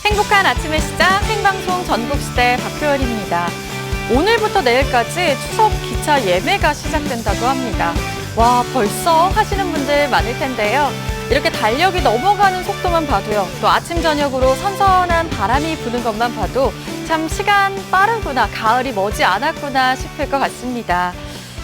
행복한 아침의 시작, 생방송 전국시대 박효연입니다. 오늘부터 내일까지 추석 기차 예매가 시작된다고 합니다. 와, 벌써 하시는 분들 많을 텐데요. 이렇게 달력이 넘어가는 속도만 봐도요. 또 아침 저녁으로 선선한 바람이 부는 것만 봐도 참 시간 빠르구나, 가을이 머지 않았구나 싶을 것 같습니다.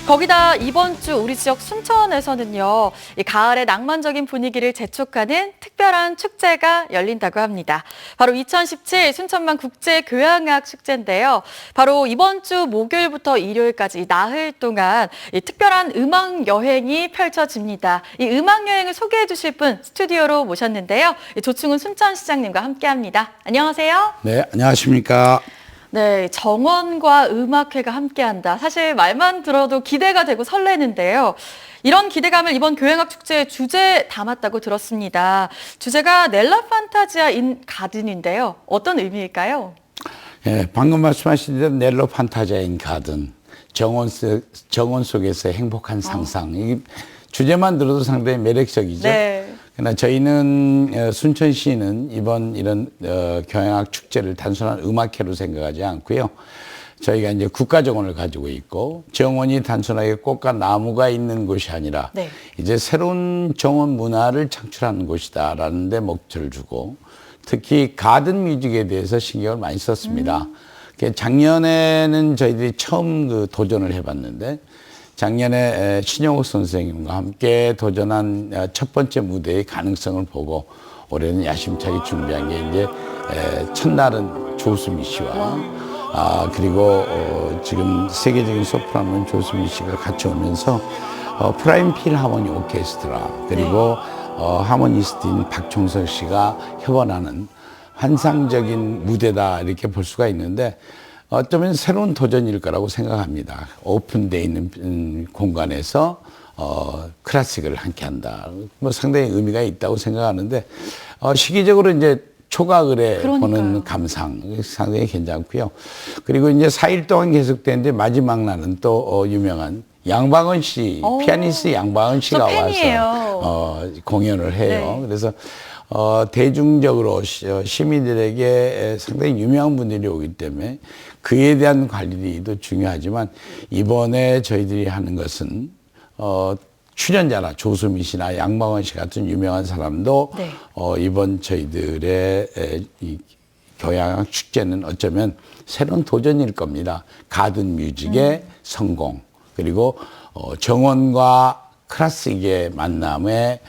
거기다 이번 주 우리 지역 순천에서는요, 이 가을의 낭만적인 분위기를 재촉하는 특별한 축제가 열린다고 합니다. 바로 2017 순천만 국제교향악 축제인데요. 바로 이번 주 목요일부터 일요일까지 나흘 동안 이 특별한 음악 여행이 펼쳐집니다. 이 음악 여행을 소개해 주실 분 스튜디오로 모셨는데요. 조충훈 순천시장님과 함께합니다. 안녕하세요. 네, 안녕하십니까. 네, 정원과 음악회가 함께한다. 사실 말만 들어도 기대가 되고 설레는데요. 이런 기대감을 이번 교향악 축제의 주제에 담았다고 들었습니다. 주제가 넬라 판타지아 인 가든인데요. 어떤 의미일까요? 예, 방금 말씀하신 대로 넬로 판타지아 인 가든, 정원 속에서 행복한 상상. 이 주제만 들어도 상당히 매력적이죠. 네. 그러나 저희는 순천시는 이번 이런 교향악 축제를 단순한 음악회로 생각하지 않고요. 저희가 이제 국가정원을 가지고 있고 정원이 단순하게 꽃과 나무가 있는 곳이 아니라 네. 이제 새로운 정원 문화를 창출하는 곳이다라는 데 목표를 주고 특히 가든 뮤직에 대해서 신경을 많이 썼습니다. 작년에는 저희들이 처음 도전을 해봤는데 작년에 신영옥 선생님과 함께 도전한 첫 번째 무대의 가능성을 보고 올해는 야심차게 준비한 게 이제 첫날은 조수미 씨와 그리고 지금 세계적인 소프라노 조수미 씨가 같이 오면서 프라임 필하모니 오케스트라 그리고 하모니스트인 박종석 씨가 협언하는 환상적인 무대다 이렇게 볼 수가 있는데 어쩌면 새로운 도전일 거라고 생각합니다. 오픈되어 있는 공간에서 클래식을 함께 한다. 뭐 상당히 의미가 있다고 생각하는데 시기적으로 이제 초가을에 보는 감상 상당히 괜찮고요. 그리고 이제 4일 동안 계속되는데 마지막 날은 또 유명한 양방원 씨, 피아니스트 양방원 씨가 와서 공연을 해요. 네. 그래서 대중적으로 시민들에게 상당히 유명한 분들이 오기 때문에 그에 대한 관리도 중요하지만 이번에 저희들이 하는 것은 출연자나 조수미 씨나 양방원 씨 같은 유명한 사람도 네. 이번 저희들의 이 교향악 축제는 어쩌면 새로운 도전일 겁니다. 가든 뮤직의 성공 그리고 정원과 클래식의 만남에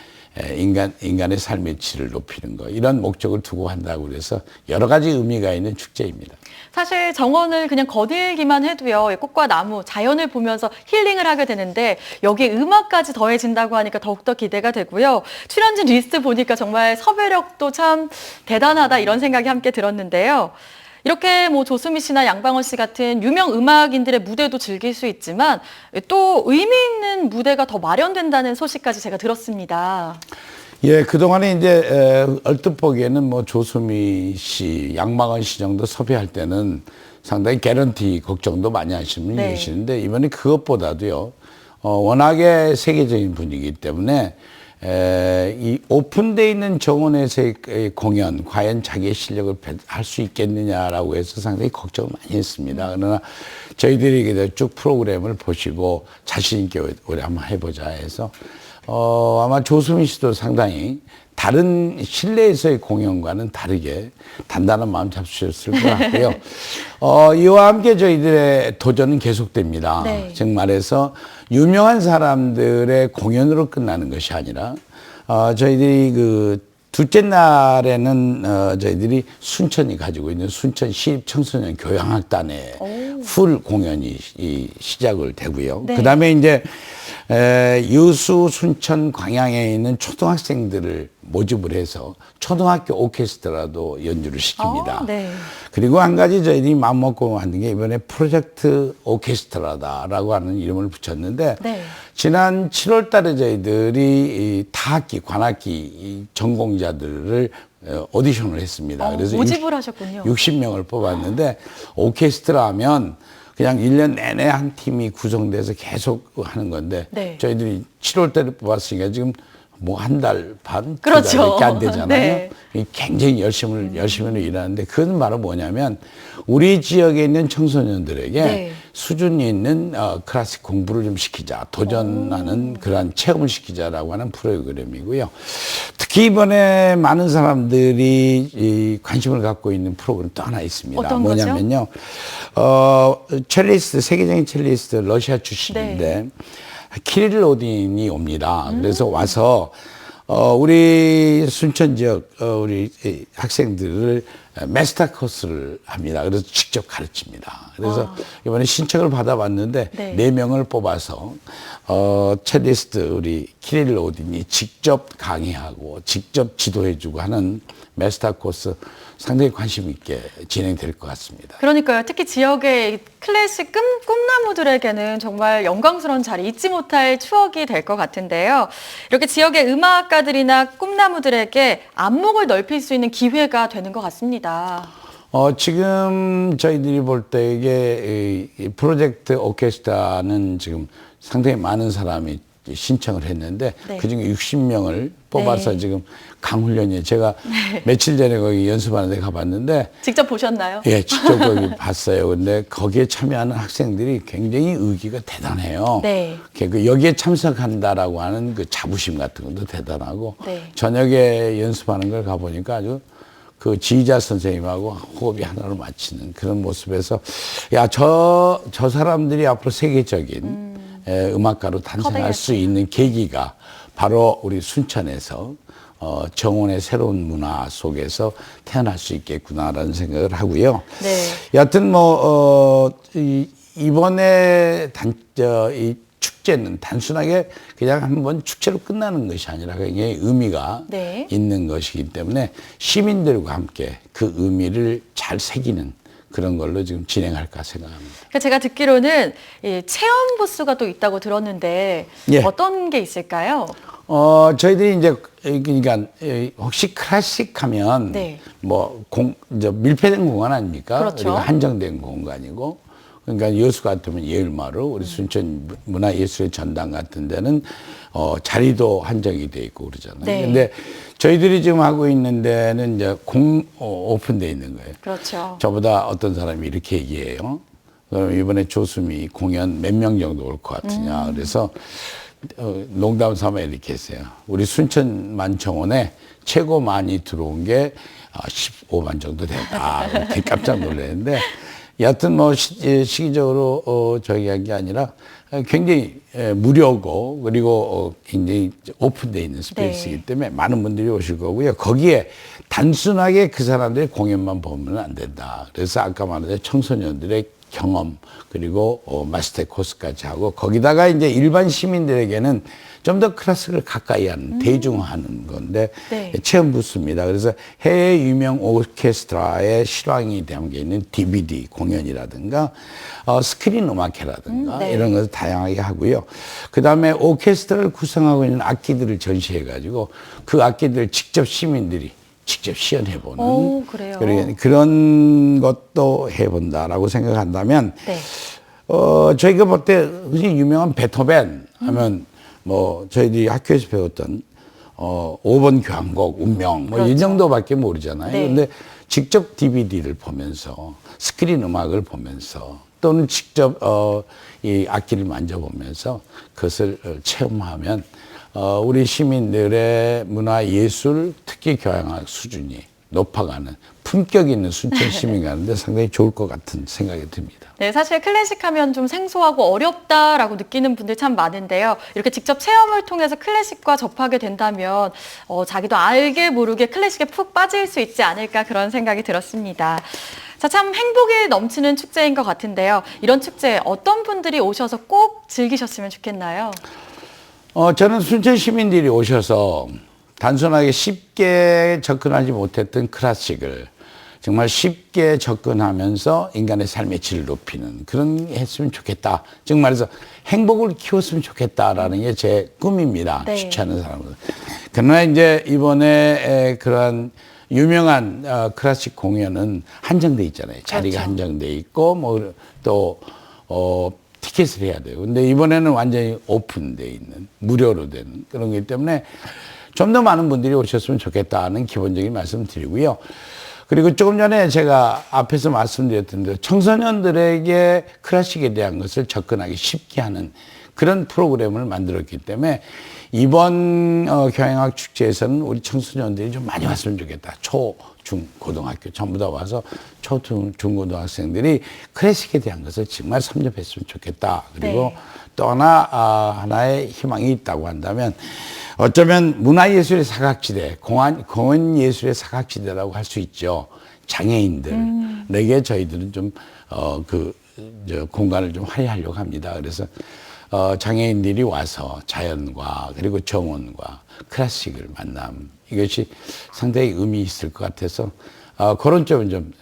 인간의 삶의 질을 높이는 거 이런 목적을 두고 한다고 그래서 여러 가지 의미가 있는 축제입니다. 사실 정원을 그냥 거닐기만 해도요. 꽃과 나무, 자연을 보면서 힐링을 하게 되는데 여기에 음악까지 더해진다고 하니까 더욱더 기대가 되고요. 출연진 리스트 보니까 정말 섭외력도 참 대단하다 이런 생각이 함께 들었는데요. 이렇게 뭐 조수미 씨나 양방원 씨 같은 유명 음악인들의 무대도 즐길 수 있지만 또 의미 있는 무대가 더 마련된다는 소식까지 제가 들었습니다. 예, 그동안에 이제 얼뜻 보기에는 뭐 조수미 씨, 양방원 씨 정도 섭외할 때는 상당히 개런티 걱정도 많이 하시는 분이 네. 계시는데 이번에 그것보다도요, 워낙에 세계적인 분위기 때문에 이 오픈되어 있는 정원에서의 공연, 과연 자기의 실력을 할 수 있겠느냐라고 해서 상당히 걱정을 많이 했습니다. 그러나 저희들이 쭉 프로그램을 보시고 자신있게 우리 한번 해보자 해서 아마 조수미 씨도 상당히 다른 실내에서의 공연과는 다르게 단단한 마음 잡수셨을 것 같고요. 이와 함께 저희들의 도전은 계속됩니다. 네. 즉 말해서 유명한 사람들의 공연으로 끝나는 것이 아니라 저희들이 그 둘째 날에는 저희들이 순천이 가지고 있는 순천 시립 청소년 교향악단의 풀 공연이 시작을 되고요. 네. 그다음에 이제 유수 순천 광양에 있는 초등학생들을 모집을 해서 초등학교 오케스트라도 연주를 시킵니다. 네. 그리고 한 가지 저희들이 마음먹고 만든 게 이번에 프로젝트 오케스트라다라고 하는 이름을 붙였는데 네. 지난 7월 달에 저희들이 타악기, 관악기 전공자들을 오디션을 했습니다. 그래서 모집을 하셨군요. 60명을 뽑았는데 오케스트라 하면 그냥 1년 내내 한 팀이 구성돼서 계속 하는 건데 네. 저희들이 7월 달에 뽑았으니까 지금 뭐 한 달 반, 그렇죠. 두 달밖에 안 되잖아요. 네. 굉장히 열심히 일하는데 그건 바로 뭐냐면 우리 지역에 있는 청소년들에게 네. 수준이 있는 클래식 공부를 좀 시키자, 도전하는 그러한 체험을 시키자라고 하는 프로그램이고요. 특히 이번에 많은 사람들이 이 관심을 갖고 있는 프로그램 또 하나 있습니다. 어떤 뭐냐면요, 첼리스트, 세계적인 첼리스트 러시아 출신인데 키릴 로딘이 옵니다. 그래서 와서 우리 순천 지역 우리 학생들을 마스터 코스를 합니다. 그래서 직접 가르칩니다. 그래서 이번에 신청을 받아봤는데 네. 4명을 뽑아서 첼리스트 우리 키릴 로딘이 직접 강의하고 직접 지도해주고 하는 마스터 코스 상당히 관심 있게 진행될 것 같습니다. 그러니까요. 특히 지역의 클래식 꿈나무들에게는 정말 영광스러운 자리, 잊지 못할 추억이 될 것 같은데요. 이렇게 지역의 음악가들이나 꿈나무들에게 안목을 넓힐 수 있는 기회가 되는 것 같습니다. 지금 저희들이 볼 때 이게 이 프로젝트 오케스트라는 지금 상당히 많은 사람이 신청을 했는데 네. 그중에 60명을 뽑아서 네. 지금 강훈련에 제가 며칠 전에 거기 연습하는 데 가봤는데 직접 보셨나요? 예, 직접 거기 봤어요. 근데 거기에 참여하는 학생들이 굉장히 의기가 대단해요. 네. 그 여기에 참석한다라고 하는 그 자부심 같은 것도 대단하고 네. 저녁에 연습하는 걸 가보니까 아주 그 지휘자 선생님하고 호흡이 하나로 맞추는 그런 모습에서 야, 저 사람들이 앞으로 세계적인 음악가로 탄생할 수 있는 계기가 바로 우리 순천에서 정원의 새로운 문화 속에서 태어날 수 있겠구나라는 생각을 하고요. 네. 여하튼 이번에 이 축제는 단순하게 그냥 한번 축제로 끝나는 것이 아니라 굉장히 의미가 네. 있는 것이기 때문에 시민들과 함께 그 의미를 잘 새기는 그런 걸로 지금 진행할까 생각합니다. 그러니까 제가 듣기로는 이 체험 부스가 또 있다고 들었는데 예. 어떤 게 있을까요? 저희들이 이제 그러니까 혹시 클래식 하면 네. 이제 밀폐된 공간 아닙니까? 그렇죠. 우리가 한정된 공간이고 그러니까 여수 같으면 예을마루 우리 순천 문화예술의 전당 같은 데는 자리도 한정이 돼 있고 그러잖아요. 네. 근데 저희들이 지금 하고 있는 데는 이제 오픈돼 있는 거예요. 그렇죠. 저보다 어떤 사람이 이렇게 얘기해요. 그럼 이번에 조수미 공연 몇 명 정도 올 것 같으냐. 그래서 농담 삼아 이렇게 했어요. 우리 순천만 정원에 최고 많이 들어온 게 15만 정도 됐다. 이렇게 깜짝 놀랐는데 여하튼 시기적으로 저희가 한 게 아니라 굉장히 무료고 그리고 굉장히 오픈되어 있는 스페이스이기 네. 때문에 많은 분들이 오실 거고요. 거기에 단순하게 그 사람들의 공연만 보면 안 된다. 그래서 아까 말한 청소년들의 경험 그리고 마스터 코스까지 하고 거기다가 이제 일반 시민들에게는 좀 더 클래식을 가까이 하는 대중화하는 건데 네. 체험 부스입니다. 그래서 해외 유명 오케스트라의 실황이 담겨 있는 DVD 공연이라든가 스크린 음악회라든가 네. 이런 것을 다양하게 하고요. 그다음에 오케스트라를 구성하고 있는 악기들을 전시해 가지고 그 악기들을 직접 시민들이 직접 시연해보는 오, 그래요? 그런 것도 해본다라고 생각한다면 네. 저희가 볼 때 굉장히 유명한 베토벤 하면 저희들이 학교에서 배웠던 5번 교향곡 운명 이 그렇죠. 정도밖에 모르잖아요. 네. 근데 직접 DVD를 보면서 스크린 음악을 보면서 또는 직접 이 악기를 만져보면서 그것을 체험하면 우리 시민들의 문화 예술 특히 교양학 수준이 높아가는 품격 있는 순천 시민 가는데 상당히 좋을 것 같은 생각이 듭니다. 네, 사실 클래식 하면 좀 생소하고 어렵다라고 느끼는 분들 참 많은데요. 이렇게 직접 체험을 통해서 클래식과 접하게 된다면 자기도 알게 모르게 클래식에 푹 빠질 수 있지 않을까 그런 생각이 들었습니다. 자, 참 행복이 넘치는 축제인 것 같은데요. 이런 축제에 어떤 분들이 오셔서 꼭 즐기셨으면 좋겠나요? 저는 순천 시민들이 오셔서 단순하게 쉽게 접근하지 못했던 클래식을 정말 쉽게 접근하면서 인간의 삶의 질을 높이는 그런 게 했으면 좋겠다. 즉 말해서 행복을 키웠으면 좋겠다라는 게 제 꿈입니다. 네. 쉽지 않은 사람은. 그러나 이제 이번에 그러한 유명한 클래식 공연은 한정돼 있잖아요. 자리가 그렇죠. 한정돼 있고 또 티켓을 해야 돼요. 근데 이번에는 완전히 오픈되어 있는, 무료로 되는 그런 거기 때문에 좀 더 많은 분들이 오셨으면 좋겠다는 기본적인 말씀 드리고요. 그리고 조금 전에 제가 앞에서 말씀드렸던 대로 청소년들에게 클래식에 대한 것을 접근하기 쉽게 하는 그런 프로그램을 만들었기 때문에 이번 교향악 축제에서는 우리 청소년들이 좀 많이 왔으면 좋겠다. 초, 중, 고등학교 전부 다 와서 초, 중, 고등학생들이 클래식에 대한 것을 정말 섭렵했으면 좋겠다. 그리고 또 하나의 희망이 있다고 한다면 어쩌면 문화예술의 사각지대, 공원예술의 사각지대라고 할 수 있죠. 장애인들에게 저희들은 좀, 공간을 좀 활용하려고 합니다. 그래서, 장애인들이 와서 자연과 그리고 정원과 클래식을 만남. 이것이 상당히 의미 있을 것 같아서, 그런 점은 좀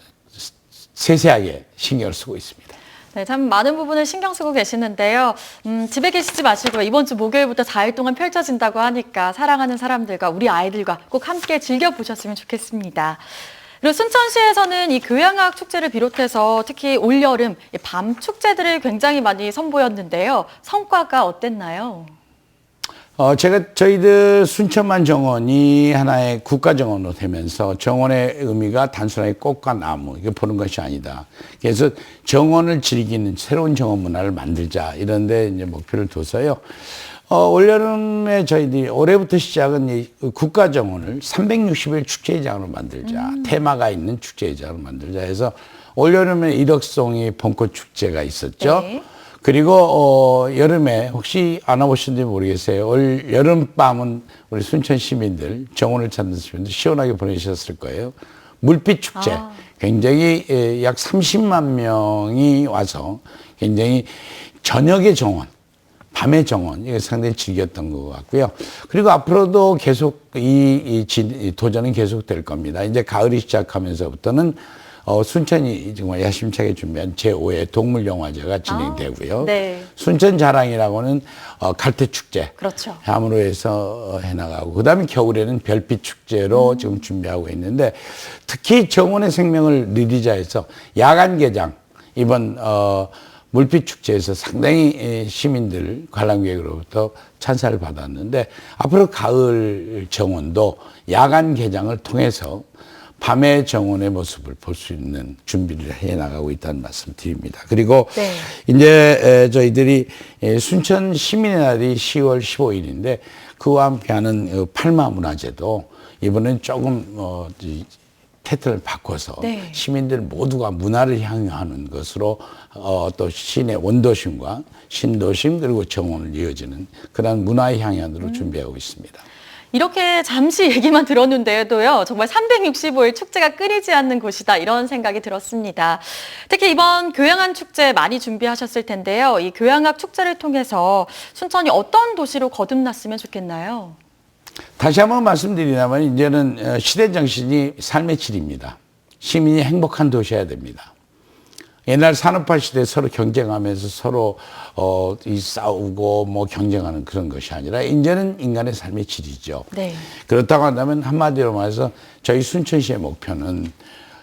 세세하게 신경을 쓰고 있습니다. 네, 참 많은 부분을 신경 쓰고 계시는데요. 집에 계시지 마시고 이번 주 목요일부터 4일 동안 펼쳐진다고 하니까 사랑하는 사람들과 우리 아이들과 꼭 함께 즐겨보셨으면 좋겠습니다. 그리고 순천시에서는 이 교향악 축제를 비롯해서 특히 올여름 밤 축제들을 굉장히 많이 선보였는데요. 성과가 어땠나요? 저희들 순천만 정원이 하나의 국가정원으로 되면서 정원의 의미가 단순하게 꽃과 나무, 이거 보는 것이 아니다. 그래서 정원을 즐기는 새로운 정원 문화를 만들자. 이런데 이제 목표를 둬서요. 올여름에 저희들이 올해부터 시작은 이 국가정원을 360일 축제장으로 만들자. 테마가 있는 축제장으로 만들자 해서 올여름에 일억송이 봄꽃 축제가 있었죠. 네. 그리고 여름에 혹시 안 와보셨는지 모르겠어요. 올 여름밤은 우리 순천 시민들, 정원을 찾는 시민들 시원하게 보내셨을 거예요. 물빛 축제. 굉장히 약 30만 명이 와서 굉장히 저녁의 정원, 밤의 정원, 이거 상당히 즐겼던 것 같고요. 그리고 앞으로도 계속 이 도전은 계속될 겁니다. 이제 가을이 시작하면서부터는 순천이 정말 야심차게 준비한 제5회 동물영화제가 진행되고요. 네. 순천 자랑이라고는 갈대축제. 그렇죠. 함으로 해서 해나가고, 그 다음에 겨울에는 별빛 축제로 지금 준비하고 있는데, 특히 정원의 생명을 누리자 해서 야간 개장, 이번, 물빛 축제에서 상당히 시민들, 관람객으로부터 찬사를 받았는데, 앞으로 가을 정원도 야간 개장을 통해서 밤의 정원의 모습을 볼 수 있는 준비를 해 나가고 있다는 말씀 드립니다. 그리고 네. 이제 저희들이 순천 시민의 날이 10월 15일인데 그와 함께하는 팔마 문화제도 이번엔 조금 패턴을 바꿔서 네. 시민들 모두가 문화를 향유하는 것으로 또 시내 원도심과 신도심 그리고 정원을 이어지는 그런 문화의 향연으로 준비하고 있습니다. 이렇게 잠시 얘기만 들었는데도요, 정말 365일 축제가 끊이지 않는 곳이다, 이런 생각이 들었습니다. 특히 이번 교향악 축제 많이 준비하셨을 텐데요. 이 교향악 축제를 통해서 순천이 어떤 도시로 거듭났으면 좋겠나요? 다시 한번 말씀드리자면 이제는 시대 정신이 삶의 질입니다. 시민이 행복한 도시여야 됩니다. 옛날 산업화 시대 서로 경쟁하면서 서로 싸우고 뭐 경쟁하는 그런 것이 아니라 이제는 인간의 삶의 질이죠. 네. 그렇다고 한다면 한마디로 말해서 저희 순천시의 목표는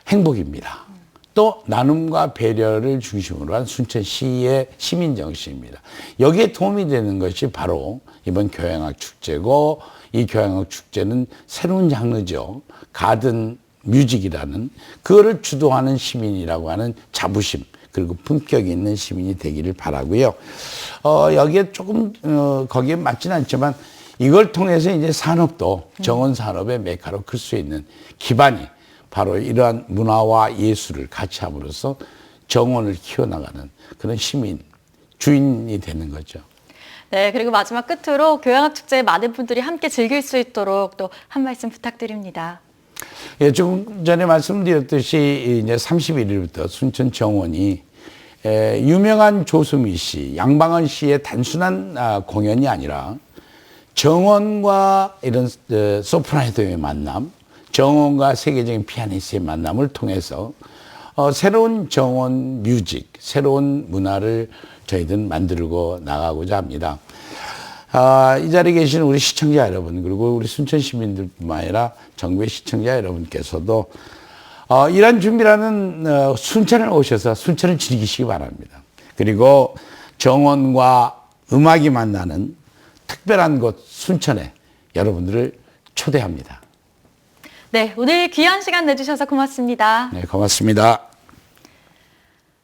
행복입니다. 또 나눔과 배려를 중심으로 한 순천시의 시민 정신입니다. 여기에 도움이 되는 것이 바로 이번 교향악 축제고, 이 교향악 축제는 새로운 장르죠. 가든 뮤직이라는, 그거를 주도하는 시민이라고 하는 자부심 그리고 품격이 있는 시민이 되기를 바라고요. 여기에 조금 거기에 맞지는 않지만 이걸 통해서 이제 산업도 정원 산업의 메카로 클 수 있는 기반이 바로 이러한 문화와 예술을 같이 함으로써 정원을 키워나가는 그런 시민, 주인이 되는 거죠. 네, 그리고 마지막 끝으로 교향악 축제에 많은 분들이 함께 즐길 수 있도록 또 한 말씀 부탁드립니다. 예, 조금 전에 말씀드렸듯이 이제 31일부터 순천 정원이 유명한 조수미 씨, 양방원 씨의 단순한 공연이 아니라 정원과 이런 소프라노의 만남, 정원과 세계적인 피아니스트의 만남을 통해서 새로운 정원 뮤직, 새로운 문화를 저희들은 만들고 나가고자 합니다. 이 자리에 계신 우리 시청자 여러분, 그리고 우리 순천 시민들뿐만 아니라 전국의 시청자 여러분께서도 이런 준비라는 순천을 오셔서 순천을 즐기시기 바랍니다. 그리고 정원과 음악이 만나는 특별한 곳 순천에 여러분들을 초대합니다. 네, 오늘 귀한 시간 내주셔서 고맙습니다. 네, 고맙습니다.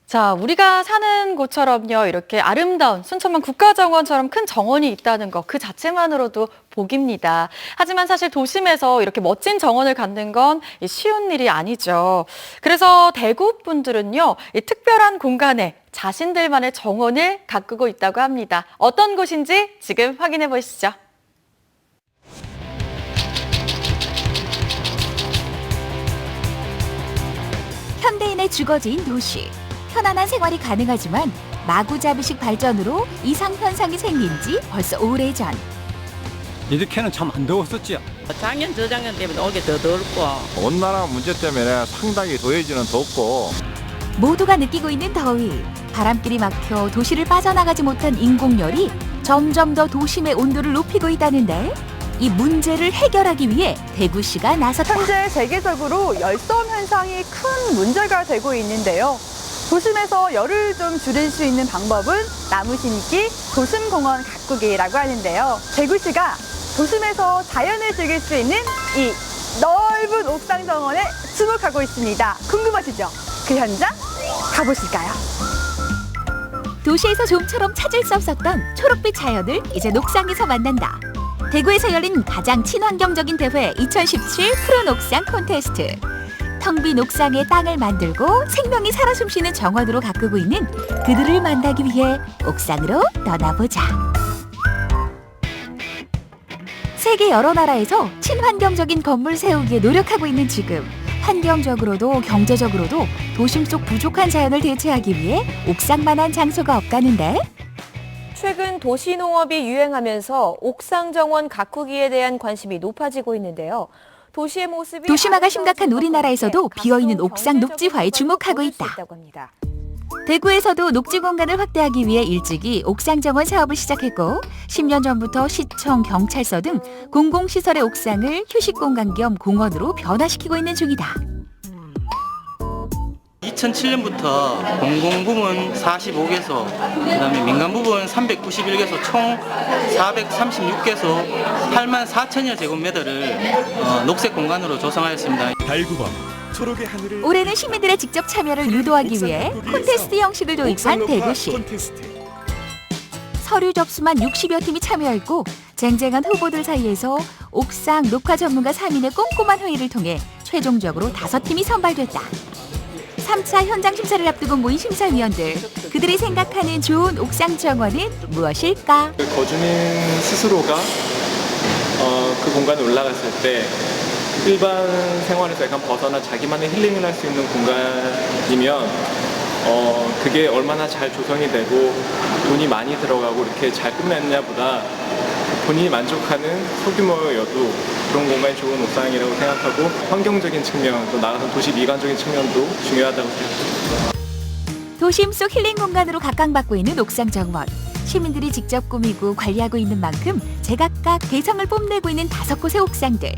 자, 우리가 사는 곳처럼요, 이렇게 아름다운 순천만 국가정원처럼 큰 정원이 있다는 것, 그 자체만으로도 복입니다. 하지만 사실 도심에서 이렇게 멋진 정원을 갖는 건 쉬운 일이 아니죠. 그래서 대구 분들은요, 이 특별한 공간에 자신들만의 정원을 가꾸고 있다고 합니다. 어떤 곳인지 지금 확인해 보시죠. 현대인의 주거지인 도시. 편안한 생활이 가능하지만 마구잡이식 발전으로 이상현상이 생긴 지 벌써 오래전. 이렇게는 참 안 더웠었지요. 작년 저작년 때문에 오게 더 더웠고 온난화 문제 때문에 상당히 더해지는 덥고 모두가 느끼고 있는 더위. 바람길이 막혀 도시를 빠져나가지 못한 인공열이 점점 더 도심의 온도를 높이고 있다는데 이 문제를 해결하기 위해 대구시가 나섰다. 현재 세계적으로 열섬 현상이 큰 문제가 되고 있는데요. 도심에서 열을 좀 줄일 수 있는 방법은 나무 심기, 도심공원 가꾸기라고 하는데요. 대구시가 도심에서 자연을 즐길 수 있는 이 넓은 옥상 정원에 주목하고 있습니다. 궁금하시죠? 그 현장 가보실까요? 도시에서 좀처럼 찾을 수 없었던 초록빛 자연을 이제 녹상에서 만난다. 대구에서 열린 가장 친환경적인 대회 2017 푸른 옥상 콘테스트. 텅 빈 옥상에 땅을 만들고 생명이 살아 숨쉬는 정원으로 가꾸고 있는 그들을 만나기 위해 옥상으로 떠나보자. 세계 여러 나라에서 친환경적인 건물 세우기에 노력하고 있는 지금, 환경적으로도 경제적으로도 도심 속 부족한 자연을 대체하기 위해 옥상만한 장소가 없다는데. 최근 도시농업이 유행하면서 옥상 정원 가꾸기에 대한 관심이 높아지고 있는데요. 도시의 모습이 도시화가 심각한 우리나라에서도 비어있는 옥상 녹지화에 주목하고 있다. 대구에서도 녹지 공간을 확대하기 위해 일찍이 옥상 정원 사업을 시작했고 10년 전부터 시청, 경찰서 등 공공시설의 옥상을 휴식 공간 겸 공원으로 변화시키고 있는 중이다. 2007년부터 공공부문 45개소, 그다음에 민간부문 391개소, 총 436개소, 8만 4천여 제곱미터를 녹색 공간으로 조성하였습니다. 달구범 초록의 하늘을 올해는 시민들의 직접 참여를 유도하기 위해 콘테스트 형식을 도입한 대구시. 서류 접수만 60여 팀이 참여했고 쟁쟁한 후보들 사이에서 옥상 녹화 전문가 3인의 꼼꼼한 회의를 통해 최종적으로 5팀이 선발됐다. 3차 현장 심사를 앞두고 모인 심사위원들. 그들이 생각하는 좋은 옥상 정원은 무엇일까? 거주민 스스로가 그 공간에 올라갔을 때 일반 생활에서 약간 벗어나 자기만의 힐링을 할 수 있는 공간이면 그게 얼마나 잘 조성이 되고 돈이 많이 들어가고 이렇게 잘 끝냈냐보다 본인이 만족하는 소규모여도 그런 공간이 좋은 옥상이라고 생각하고 환경적인 측면, 또 나아가서 도시 미관적인 측면도 중요하다고 생각합니다. 도심 속 힐링 공간으로 각광받고 있는 옥상 정원. 시민들이 직접 꾸미고 관리하고 있는 만큼 제각각 개성을 뽐내고 있는 5곳의 옥상들.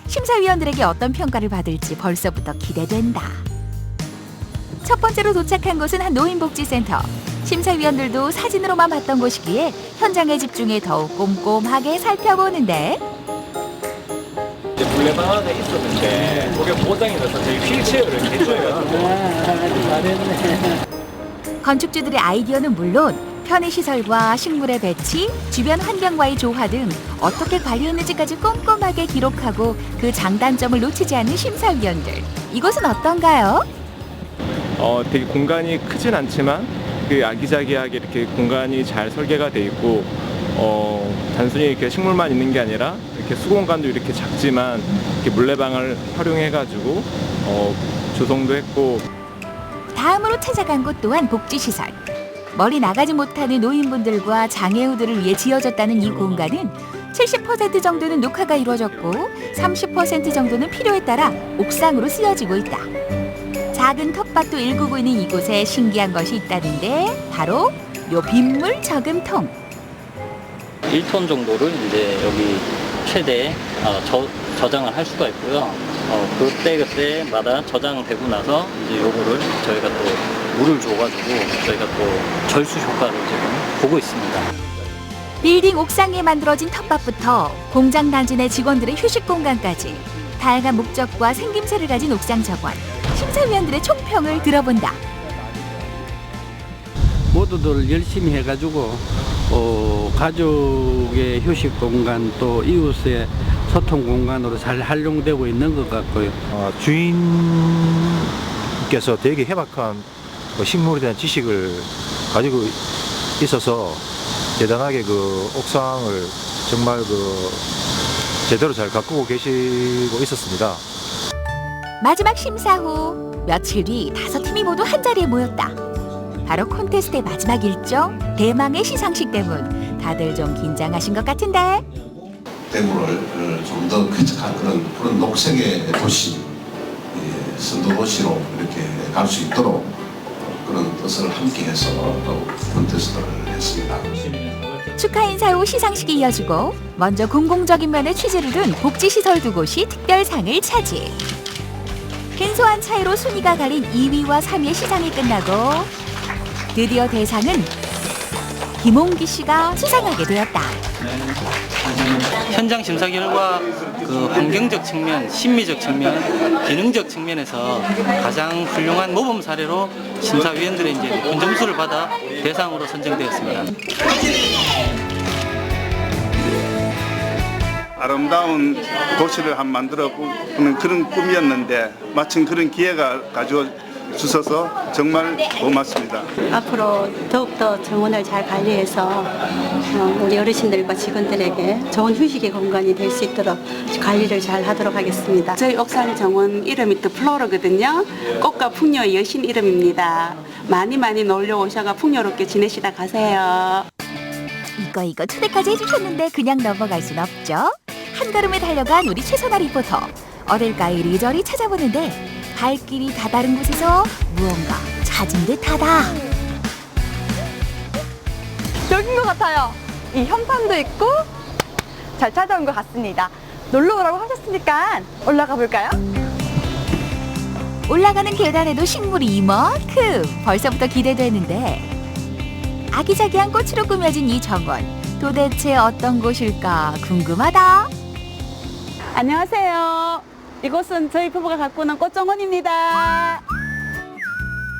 심사위원들에게 어떤 평가를 받을지 벌써부터 기대된다. 첫 번째로 도착한 곳은 한 노인복지센터. 심사위원들도 사진으로만 봤던 곳이기에 현장에 집중해 더욱 꼼꼼하게 살펴보는데 이제 물레방 하나 있었는데 그게 보장이 돼서 저희 휠체어를 개조해요. 건축주들의 아이디어는 물론 편의시설과 식물의 배치, 주변 환경과의 조화 등 어떻게 관리했는지까지 꼼꼼하게 기록하고 그 장단점을 놓치지 않는 심사위원들. 이곳은 어떤가요? 되게 공간이 크진 않지만 그 아기자기하게 이렇게 공간이 잘 설계가 돼 있고 단순히 이렇게 식물만 있는 게 아니라 이렇게 수공간도 이렇게 작지만 이렇게 물레방을 활용해가지고 조성도 했고. 다음으로 찾아간 곳 또한 복지시설. 멀리 나가지 못하는 노인분들과 장애우들을 위해 지어졌다는 이 공간은 70% 정도는 녹화가 이루어졌고 30% 정도는 필요에 따라 옥상으로 쓰여지고 있다. 작은 텃밭도 일구고 있는 이곳에 신기한 것이 있다는데 바로 요 빗물 저금통. 1톤 정도를 이제 여기 최대 저장을 할 수가 있고요. 그때마다 저장되고 나서 이제 요거를 저희가 또 물을 줘가지고 저희가 또 절수 효과를 지금 보고 있습니다. 빌딩 옥상에 만들어진 텃밭부터 공장 단지 내 직원들의 휴식 공간까지 다양한 목적과 생김새를 가진 옥상 정원. 심사위원들의 총평을 들어본다. 모두들 열심히 해가지고 가족의 휴식 공간 또 이웃의 소통 공간으로 잘 활용되고 있는 것 같고요. 주인께서 되게 해박한 식물에 대한 지식을 가지고 있어서 대단하게 그 옥상을 정말 제대로 잘 가꾸고 계시고 있었습니다. 마지막 심사 후 며칠 뒤 5팀이 모두 한자리에 모였다. 바로 콘테스트의 마지막 일정, 대망의 시상식 때문. 다들 좀 긴장하신 것 같은데. 대구를 좀 더 쾌적한 그런 녹색의 도시, 선도 도시로 이렇게 갈 수 있도록 그런 뜻을 함께해서 또 콘테스트를 했습니다. 축하 인사 후 시상식이 이어지고 먼저 공공적인 면에 취지를 둔 복지시설 2곳이 특별상을 차지. 근소한 차이로 순위가 갈린 2위와 3위의 시상이 끝나고 드디어 대상은 김홍기 씨가 수상하게 되었다. 현장 심사 결과 그 환경적 측면, 심미적 측면, 기능적 측면에서 가장 훌륭한 모범 사례로 심사위원들의 이제 높은 점수를 받아 대상으로 선정되었습니다. 아름다운 도시를 한 만들어 보는 그런 꿈이었는데 마침 그런 기회가 가져 주셔서 정말 고맙습니다. 앞으로 더욱더 정원을 잘 관리해서 우리 어르신들과 직원들에게 좋은 휴식의 공간이 될 수 있도록 관리를 잘 하도록 하겠습니다. 저희 옥상 정원 이름이 더 플로러거든요. 꽃과 풍요의 여신 이름입니다. 많이 놀러 오셔가 풍요롭게 지내시다 가세요. 이거 초대까지 해주셨는데 그냥 넘어갈 순 없죠. 한 걸음에 달려간 우리 최선아 리포터. 어딜까 이리저리 찾아보는데 발길이 다 다른 곳에서 무언가 찾은 듯하다. 여긴 것 같아요. 이 현판도 있고 잘 찾아온 것 같습니다. 놀러 오라고 하셨으니까 올라가 볼까요? 올라가는 계단에도 식물이 이만큼. 벌써부터 기대되는데 아기자기한 꽃으로 꾸며진 이 정원. 도대체 어떤 곳일까 궁금하다. 안녕하세요. 이곳은 저희 부부가 가꾸는 꽃정원입니다.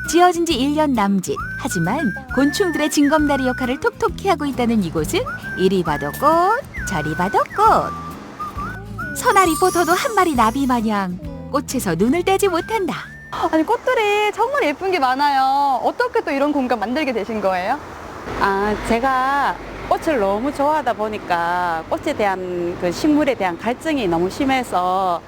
지어진 지 1년 남짓. 하지만 곤충들의 징검다리 역할을 톡톡히 하고 있다는 이곳은 이리 봐도 꽃, 저리 봐도 꽃. 선아 리포터도 한 마리 나비 마냥 꽃에서 눈을 떼지 못한다. 아니 꽃들이 정말 예쁜 게 많아요. 어떻게 또 이런 공간 만들게 되신 거예요? 제가 꽃을 너무 좋아하다 보니까 꽃에 대한 그 식물에 대한 갈증이 너무 심해서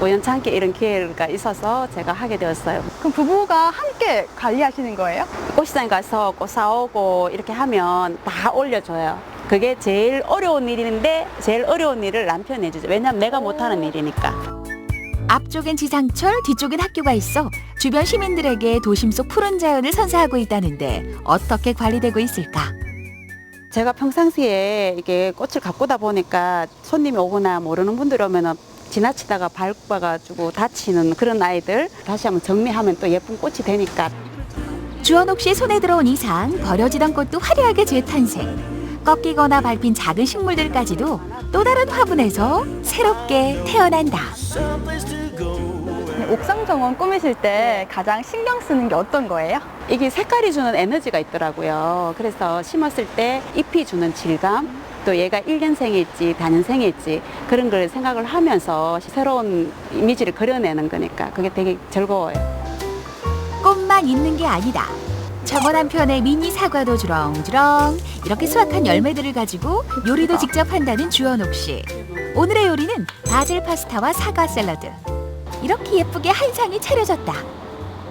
우연찮게 이런 기회가 있어서 제가 하게 되었어요. 그럼 부부가 함께 관리하시는 거예요? 꽃시장에 가서 꽃 사오고 이렇게 하면 다 올려줘요. 그게 제일 어려운 일인데 제일 어려운 일을 남편이 해주죠. 왜냐면 내가 못하는 일이니까. 앞쪽엔 지상철, 뒤쪽엔 학교가 있어 주변 시민들에게 도심 속 푸른 자연을 선사하고 있다는데 어떻게 관리되고 있을까? 제가 평상시에 이게 꽃을 가꾸다 보니까 손님이 오거나 모르는 분들 오면은 지나치다가 밟아가지고 다치는 그런 아이들 다시 한번 정리하면 또 예쁜 꽃이 되니까. 주원옥 씨의 손에 들어온 이상 버려지던 꽃도 화려하게 재탄생. 꺾이거나 밟힌 작은 식물들까지도 또 다른 화분에서 새롭게 태어난다. 옥상 정원 꾸미실 때 가장 신경 쓰는 게 어떤 거예요? 이게 색깔이 주는 에너지가 있더라고요. 그래서 심었을 때 잎이 주는 질감, 또 얘가 1년생일지 다년생일지 그런 걸 생각을 하면서 새로운 이미지를 그려내는 거니까 그게 되게 즐거워요. 꽃만 있는 게 아니다. 정원 한편에 미니 사과도 주렁주렁. 이렇게 수확한 열매들을 가지고 요리도 직접 한다는 주원옥 씨. 오늘의 요리는 바질 파스타와 사과 샐러드. 이렇게 예쁘게 한 상이 차려졌다.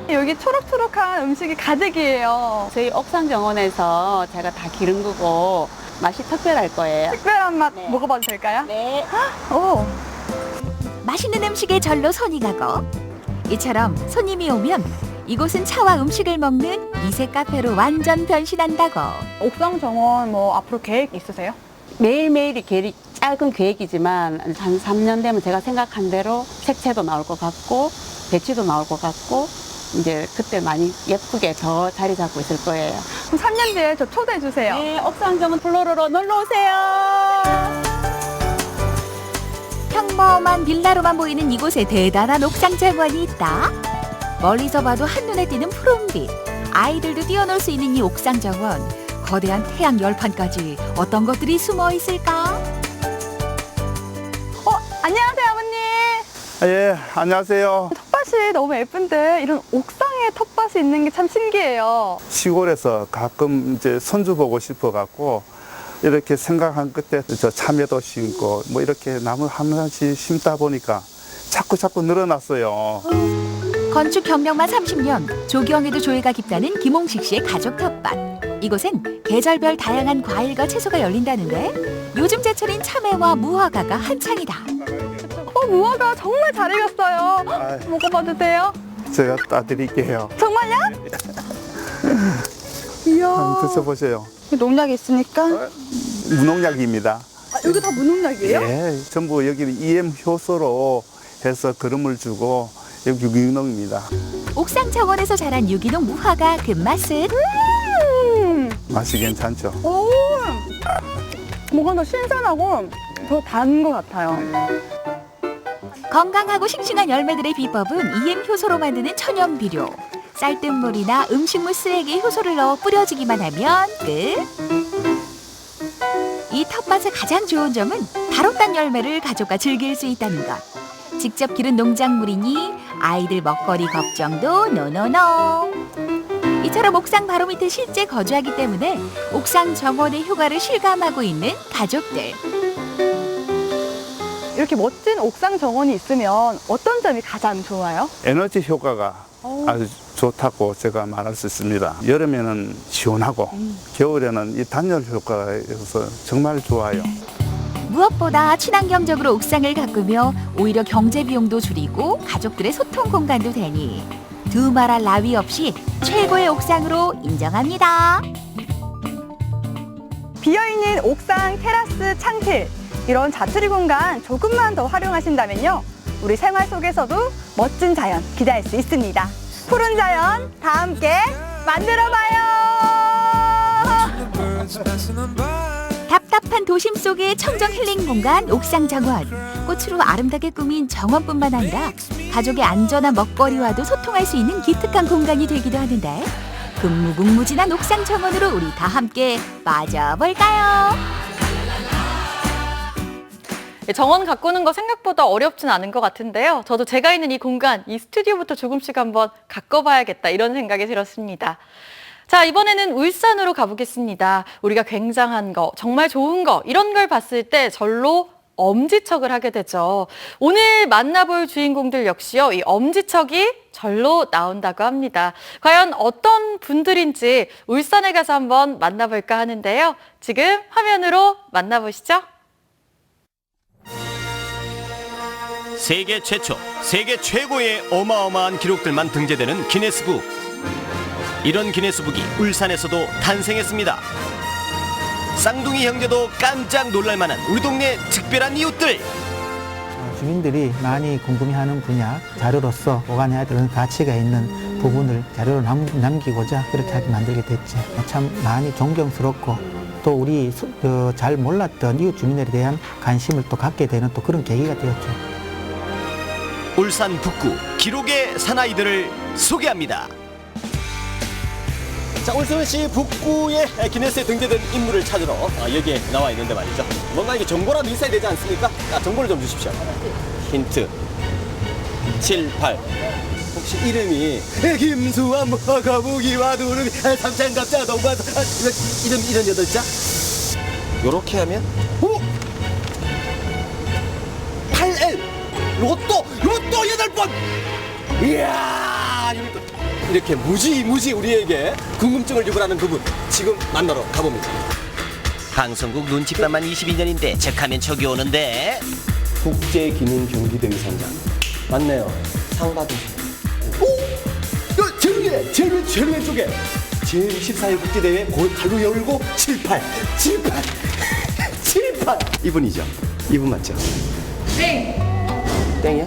여기 초록초록한 음식이 가득이에요. 저희 옥상 정원에서 제가 다 기른 거고 맛이 특별할 거예요. 특별한 맛 네. 먹어봐도 될까요? 네. 오. 맛있는 음식에 절로 손이 가고 이처럼 손님이 오면 이곳은 차와 음식을 먹는 미세 카페로 완전 변신한다고. 옥상 정원 뭐 앞으로 계획 있으세요? 매일매일이 작은 계획이지만 한 3년 되면 제가 생각한 대로 색채도 나올 것 같고 배치도 나올 것 같고 이제 그때 많이 예쁘게 더 자리 잡고 있을 거예요. 그럼 3년 뒤에 저 초대해 주세요. 네, 옥상정원 플로로로 놀러 오세요. 평범한 빌라로만 보이는 이곳에 대단한 옥상 정원이 있다. 멀리서 봐도 한눈에 띄는 푸른빛. 아이들도 뛰어놀 수 있는 이 옥상 정원. 거대한 태양 열판까지 어떤 것들이 숨어 있을까? 안녕하세요, 아버님. 예, 안녕하세요. 텃밭이 너무 예쁜데 이런 옥상에 텃밭이 있는 게 참 신기해요. 시골에서 가끔 이제 손주 보고 싶어 갖고 이렇게 생각한 끝에 저 참외도 심고 뭐 이렇게 나무 하나씩 심다 보니까 자꾸 늘어났어요. 건축 경력만 30년, 조경에도 조예가 깊다는 김홍식 씨의 가족 텃밭. 이곳엔 계절별 다양한 과일과 채소가 열린다는데 요즘 제철인 참외와 무화과가 한창이다. 무화과 정말 잘 익었어요. 먹어봐도 돼요? 제가 따드릴게요. 정말요? 이야. 한번 드셔보세요. 농약이 있으니까. 무농약입니다. 여기 다 무농약이에요? 예, 전부 여기는 EM 효소로 해서 거름을 주고 여기 유기농입니다. 옥상 정원에서 자란 유기농 무화과 그 맛은? 맛이 괜찮죠? 오, 뭔가 더 신선하고 더 단 것 같아요. 건강하고 싱싱한 열매들의 비법은 EM 효소로 만드는 천연 비료. 쌀뜨물이나 음식물 쓰레기에 효소를 넣어 뿌려주기만 하면 끝. 이 텃밭의 가장 좋은 점은 바로 딴 열매를 가족과 즐길 수 있다는 것. 직접 기른 농작물이니 아이들 먹거리 걱정도 노노노. 이처럼 옥상 바로 밑에 실제 거주하기 때문에 옥상 정원의 효과를 실감하고 있는 가족들. 이렇게 멋진 옥상 정원이 있으면 어떤 점이 가장 좋아요? 에너지 효과가 아주 좋다고 제가 말할 수 있습니다. 여름에는 시원하고 겨울에는 이 단열 효과가 있어서 정말 좋아요. 무엇보다 친환경적으로 옥상을 가꾸며 오히려 경제 비용도 줄이고 가족들의 소통 공간도 되니 두말할 나위 없이 최고의 옥상으로 인정합니다. 비어있는 옥상 테라스 창틀, 이런 자투리 공간 조금만 더 활용하신다면요, 우리 생활 속에서도 멋진 자연 기대할 수 있습니다. 푸른 자연 다 함께 만들어봐요. 답답한 도심 속의 청정 힐링 공간 옥상 정원. 꽃으로 아름답게 꾸민 정원뿐만 아니라 가족의 안전한 먹거리와도 소통할 수 있는 기특한 공간이 되기도 하는데 금무궁무진한 옥상 정원으로 우리 다 함께 빠져볼까요? 정원 가꾸는 거 생각보다 어렵진 않은 것 같은데요. 저도 제가 있는 이 공간, 이 스튜디오부터 조금씩 한번 가꿔봐야겠다 이런 생각이 들었습니다. 자, 이번에는 울산으로 가보겠습니다. 우리가 굉장한 거, 정말 좋은 거 이런 걸 봤을 때 절로 엄지척을 하게 되죠. 오늘 만나볼 주인공들 역시요, 이 엄지척이 절로 나온다고 합니다. 과연 어떤 분들인지 울산에 가서 한번 만나볼까 하는데요. 지금 화면으로 만나보시죠. 세계 최초, 세계 최고의 어마어마한 기록들만 등재되는 기네스북. 이런 기네스북이 울산에서도 탄생했습니다. 쌍둥이 형제도 깜짝 놀랄만한 우리 동네 특별한 이웃들. 주민들이 많이 궁금해하는 분야, 자료로서 보관해야 되는 가치가 있는 부분을 자료로 남기고자 그렇게 하게 만들게 됐죠. 참 많이 존경스럽고 또 우리 잘 몰랐던 이웃 주민에 대한 관심을 또 갖게 되는 또 그런 계기가 되었죠. 울산 북구 기록의 사나이들을 소개합니다. 자, 울산시 북구의 기네스에 등재된 인물을 찾으러 여기에 나와 있는데 말이죠. 뭔가 이게 정보라도 있어야 되지 않습니까? 정보를 좀 주십시오. 힌트 7, 8. 혹시 이름이 김수암 거북이와 두루미 삼창갑자 동반 이런 8자? 요렇게 하면 오! 8L 로또 8번! 이야! 이렇게 무지 우리에게 궁금증을 유발하는 그분 지금 만나러 가봅니다. 방송국 눈칫밥만 22년인데 척하면 척이 오는데. 국제기능경기대회상장 맞네요. 상 받으세요. 오! 제일 왼쪽에 제24회 국제대회 가로 열고 78 이분이죠? 이분 맞죠? 땡! 땡이야?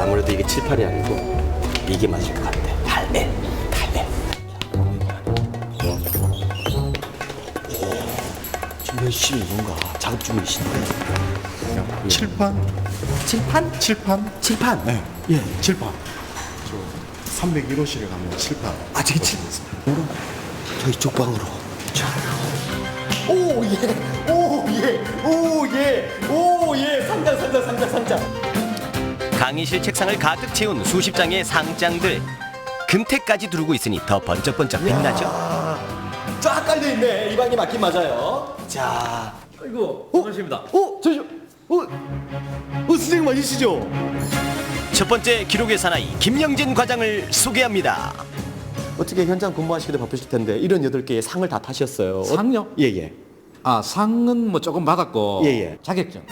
아무래도 이게 7, 8이 아니고 이게 맞을 것 같아. 8. 달래. 지금 열심히 뭔가 작업 중이신데. 칠판? 칠판? 칠판? 네. 예. 칠판. 저 301호실에 가면 칠판. 아, 저기 칠판. 저희 쪽방으로. 오, 예. 오, 예. 오, 예. 오, 예. 상장. 강의실 책상을 가득 채운 수십 장의 상장들. 금태까지 두르고 있으니 더 번쩍번쩍 빛나죠? 쫙 깔려있네. 이 방이 맞긴 맞아요. 자. 아이고, 반갑습니다. 잠시만. 선생님 맞으시죠? 첫 번째 기록의 사나이 김영진 과장을 소개합니다. 어떻게 현장 근무하시기도 바쁘실 텐데 78개의 상을 다 타셨어요. 상요? 예예. 아, 상은 뭐 조금 받았고. 예예. 자격증.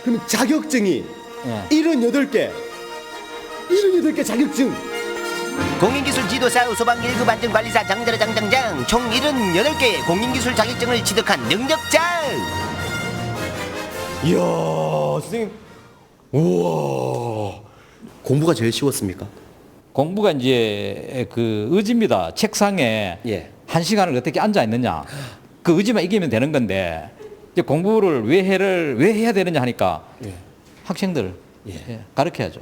그럼 자격증이 예. 78개 자격증. 공인기술 지도사 우소방 1급 안전관리사 장장 총 78개의 공인기술 자격증을 취득한 능력자. 이야, 선생님. 우와. 공부가 제일 쉬웠습니까? 공부가 이제 그 의지입니다. 책상에 예. 1시간을 어떻게 앉아 있느냐. 그 의지만 이기면 되는 건데 이제 공부를 왜 해야 되느냐 하니까 예. 학생들 예. 가르쳐야죠.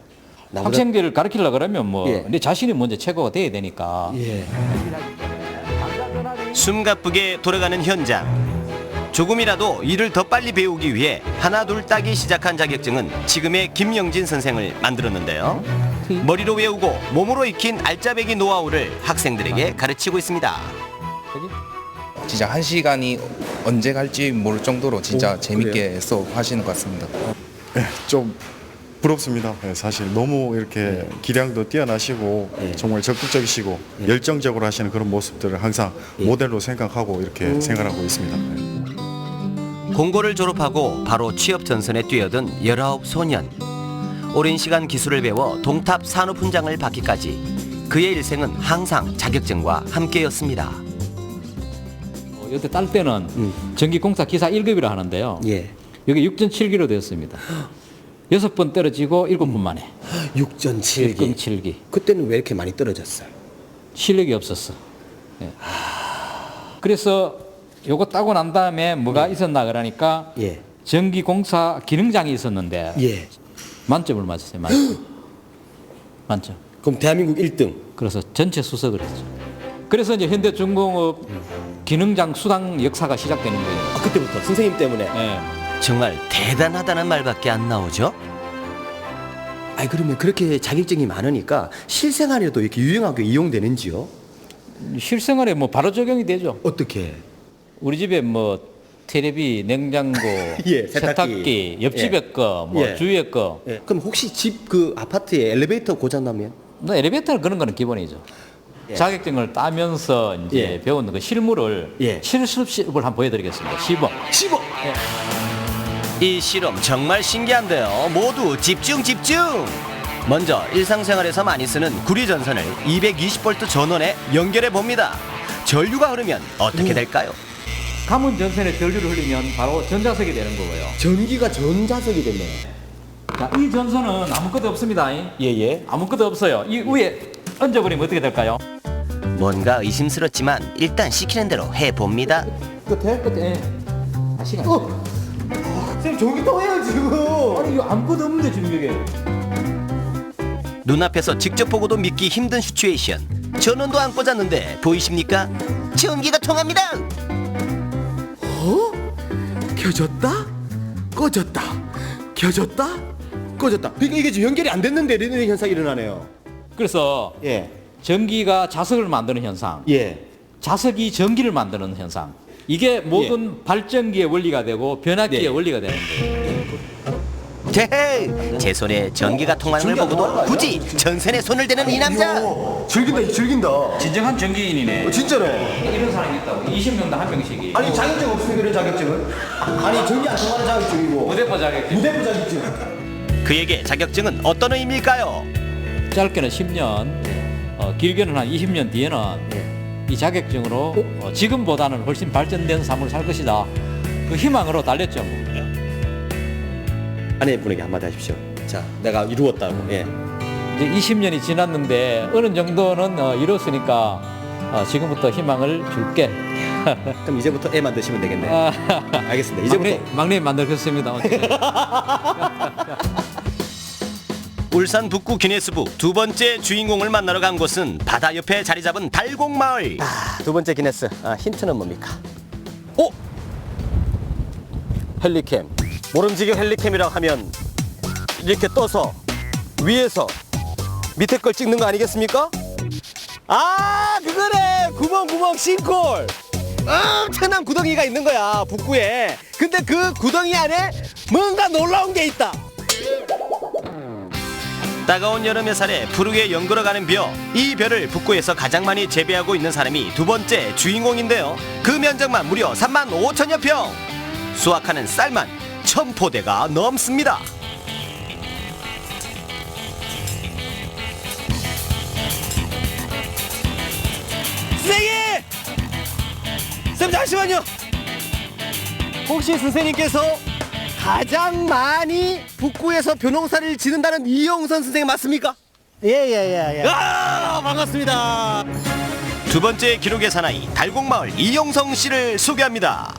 나보다- 학생들을 가르치려고 그러면 뭐 예. 내 자신이 먼저 최고가 돼야 되니까. 예. 숨가쁘게 돌아가는 현장. 조금이라도 일을 더 빨리 배우기 위해 하나둘 따기 시작한 자격증은 지금의 김영진 선생을 만들었는데요. 머리로 외우고 몸으로 익힌 알짜배기 노하우를 학생들에게 가르치고 있습니다. 진짜 1시간이 언제 갈지 모를 정도로 진짜 재밌게 수업하시는 것 같습니다. 네, 좀 부럽습니다. 네, 사실 너무 이렇게 기량도 뛰어나시고 정말 적극적이시고 열정적으로 하시는 그런 모습들을 항상 모델로 생각하고 이렇게 생활하고 있습니다. 공고를 졸업하고 바로 취업 전선에 뛰어든 19 소년. 오랜 시간 기술을 배워 동탑 산업훈장을 받기까지 그의 일생은 항상 자격증과 함께였습니다. 여태 딸 때는 전기공사 기사 1급이라 하는데요. 예. 여기 6.7기로 되었습니다. 6번 떨어지고 7번 만에. 6.7기. 6.7기. 그때는 왜 이렇게 많이 떨어졌어요? 실력이 없었어. 예. 그래서 요거 따고 난 다음에 뭐가 있었나 그러니까 예. 전기공사 기능장이 있었는데 예. 만점을 맞았어요. 만점. 만점. 그럼 대한민국 1등. 그래서 전체 수석을 했죠. 그래서 이제 현대중공업 기능장 수당 역사가 시작되는 거예요. 아, 그때부터 선생님 때문에. 예. 정말 대단하다는 말밖에 안 나오죠? 아니 그러면 그렇게 자격증이 많으니까 실생활에도 이렇게 유용하게 이용되는지요? 실생활에 뭐 바로 적용이 되죠. 어떻게? 우리 집에 뭐 테레비, 냉장고, 예, 세탁기, 옆집에 거, 뭐 예. 주위에 거. 예. 그럼 혹시 집 그 아파트에 엘리베이터 고장 나면? 뭐 엘리베이터 그런 거는 기본이죠. 예. 자격증을 따면서 이제 예. 배우는 그 실물을 실습을 한번 보여드리겠습니다. 시범. 이 실험 정말 신기한데요. 모두 집중! 먼저 일상생활에서 많이 쓰는 구리전선을 220V 전원에 연결해 봅니다. 전류가 흐르면 어떻게 될까요? 가문 전선에 전류를 흘리면 바로 전자석이 되는 거고요. 전기가 전자석이 됐네요. 자, 이 전선은 아무것도 없습니다. 예예. 아무것도 없어요. 이 위에 얹어버리면 어떻게 될까요? 뭔가 의심스럽지만 일단 시키는 대로 해봅니다. 끝에? 다시 가. 선생님 전기 통해요 지금. 아니 이거 아무것도 없는데 지금 이게. 눈앞에서 직접 보고도 믿기 힘든 시츄에이션. 전원도 안 꽂았는데 보이십니까? 전기가 통합니다. 켜졌다, 꺼졌다, 켜졌다, 꺼졌다. 이게 지금 연결이 안 됐는데 이런 현상이 일어나네요. 그래서 전기가 자석을 만드는 현상, 자석이 전기를 만드는 현상. 이게 모든 발전기의 원리가 되고 변압기의 원리가 되는 거예요. 제 손에 전기가 통하는 걸 보고도 굳이 전선에 손을 대는 이 남자. 즐긴다. 진정한 전기인이네. 진짜네. 이런 사람이 있다고. 20명당 한 명씩이. 아니 자격증 없으니까 이런 자격증은? 아니 전기 안 통하는 자격증이고. 무대포 자격증. 무대포 자격증. 그에게 자격증은 어떤 의미일까요? 짧게는 10년, 길게는 한 20년 뒤에는 이 자격증으로 지금보다는 훨씬 발전된 삶을 살 것이다. 그 희망으로 달렸죠. 아내분에게 한마디 하십시오. 자, 내가 이루었다고. 예. 이제 20년이 지났는데 어느 정도는 이뤘으니까 지금부터 희망을 줄게. 그럼 이제부터 애 만드시면 되겠네. 알겠습니다. 이제부터 막내 만들겠습니다. 울산 북구 기네스북 두 번째 주인공을 만나러 간 곳은 바다 옆에 자리 잡은 달곡마을. 두 번째 기네스 힌트는 뭡니까? 오! 헬리캠. 모름지기 헬리캠이라고 하면 이렇게 떠서 위에서 밑에 걸 찍는 거 아니겠습니까? 아 그거네. 구멍 싱크홀. 엄청난 구덩이가 있는 거야 북구에. 근데 그 구덩이 안에 뭔가 놀라운 게 있다. 따가운 여름 햇살에 푸르게 연걸어가는 벼. 이 벼를 북구에서 가장 많이 재배하고 있는 사람이 두 번째 주인공인데요. 그 면적만 무려 35,000여 평. 수확하는 쌀만 1000포대가 넘습니다. 선생님! 쌤 잠시만요. 혹시 선생님께서 가장 많이 북구에서 벼농사를 지른다는 이용선 선생님 맞습니까? 예. 아, 반갑습니다. 두 번째 기록의 사나이 달곡마을 이용성 씨를 소개합니다.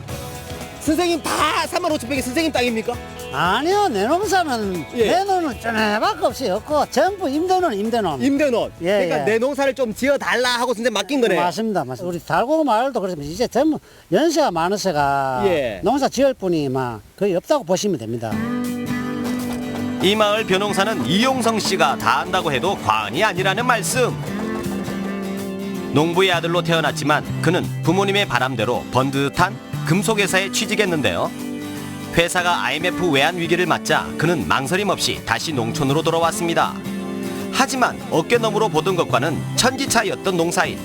선생님 다 35,000평이 선생님 땅입니까? 아니요, 내 농사는 내 농은 전에밖에 없고 전부 임대논. 임대논. 예, 그러니까 내 농사를 좀 지어달라 하고 선생님 맡긴 거네요. 맞습니다. 우리 달곡마을도 그렇지만 이제 전부 연세가 많으셔가 농사 지을 분이 막 거의 없다고 보시면 됩니다. 이 마을 벼농사는 이용성 씨가 다 한다고 해도 과언이 아니라는 말씀. 농부의 아들로 태어났지만 그는 부모님의 바람대로 번듯한 금속회사에 취직했는데요. 회사가 IMF 외환 위기를 맞자 그는 망설임 없이 다시 농촌으로 돌아왔습니다. 하지만 어깨너머로 보던 것과는 천지차이였던 농사일.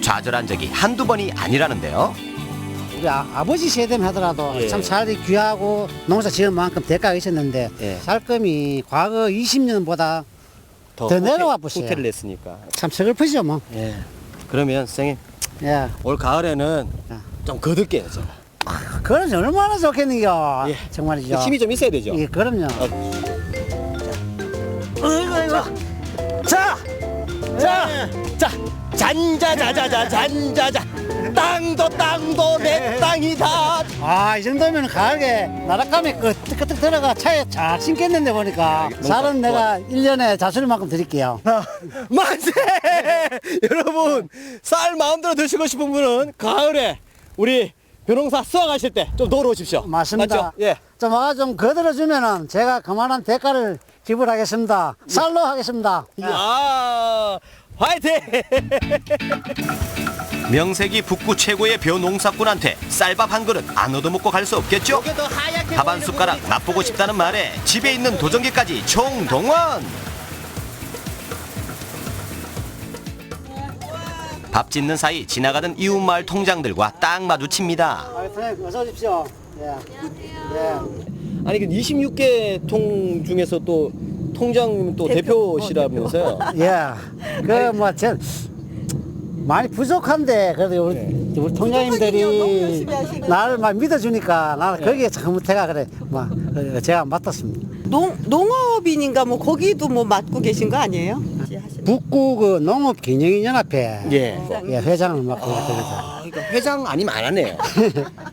좌절한 적이 한두 번이 아니라는데요. 우리 아버지 세대만 하더라도 참 살이 귀하고 농사 지은 만큼 대가가 있었는데 살금이 과거 20년보다 더 내려와 보세요. 후퇴를 냈으니까. 참 서글프죠 뭐. 그러면 선생님 올 가을에는 좀 거둘게요 제가. 그럼 얼마나 좋겠는겨. 정말이죠. 힘이 좀 있어야 되죠. 예, 그럼요. 자, 잔자자자. 땅도 내 땅이다. 이 정도면 가을에 나락감에 끄떡끄떡 들어가 차에 잘 신겠는데 보니까 쌀은 내가 1년에 자수리만큼 드릴게요. 만세! 여러분 쌀 마음대로 드시고 싶은 분은 가을에 우리 벼농사 수확하실 때 좀 도우러 오십시오. 맞습니다. 맞죠? 예. 좀 와가 좀 거들어주면은 제가 그만한 대가를 지불하겠습니다. 쌀로 하겠습니다. 화이팅! 명색이 북구 최고의 벼농사꾼한테 쌀밥 한 그릇 안 얻어먹고 갈 수 없겠죠? 밥 한 숟가락 맛보고 싶다는 말에 집에 있는 도전기까지 총동원! 밥 짓는 사이 지나가던 이웃마을 통장들과 딱 마주칩니다. 선생님 어서 오십시오. 아니 그 26개 통 중에서 또 통장님 또 대표시라면서요? 많이 부족한데 그래도 우리 통장님들이 나를 막 믿어주니까 나는 거기에 잘못해가 그래 제가 맡았습니다. 농업인인가 뭐 거기도 뭐 맡고 계신 거 아니에요? 북구 그 농업 경영인연합회 회장을 맡고 있습니다. 그러니까 회장 아니면 안 하네요.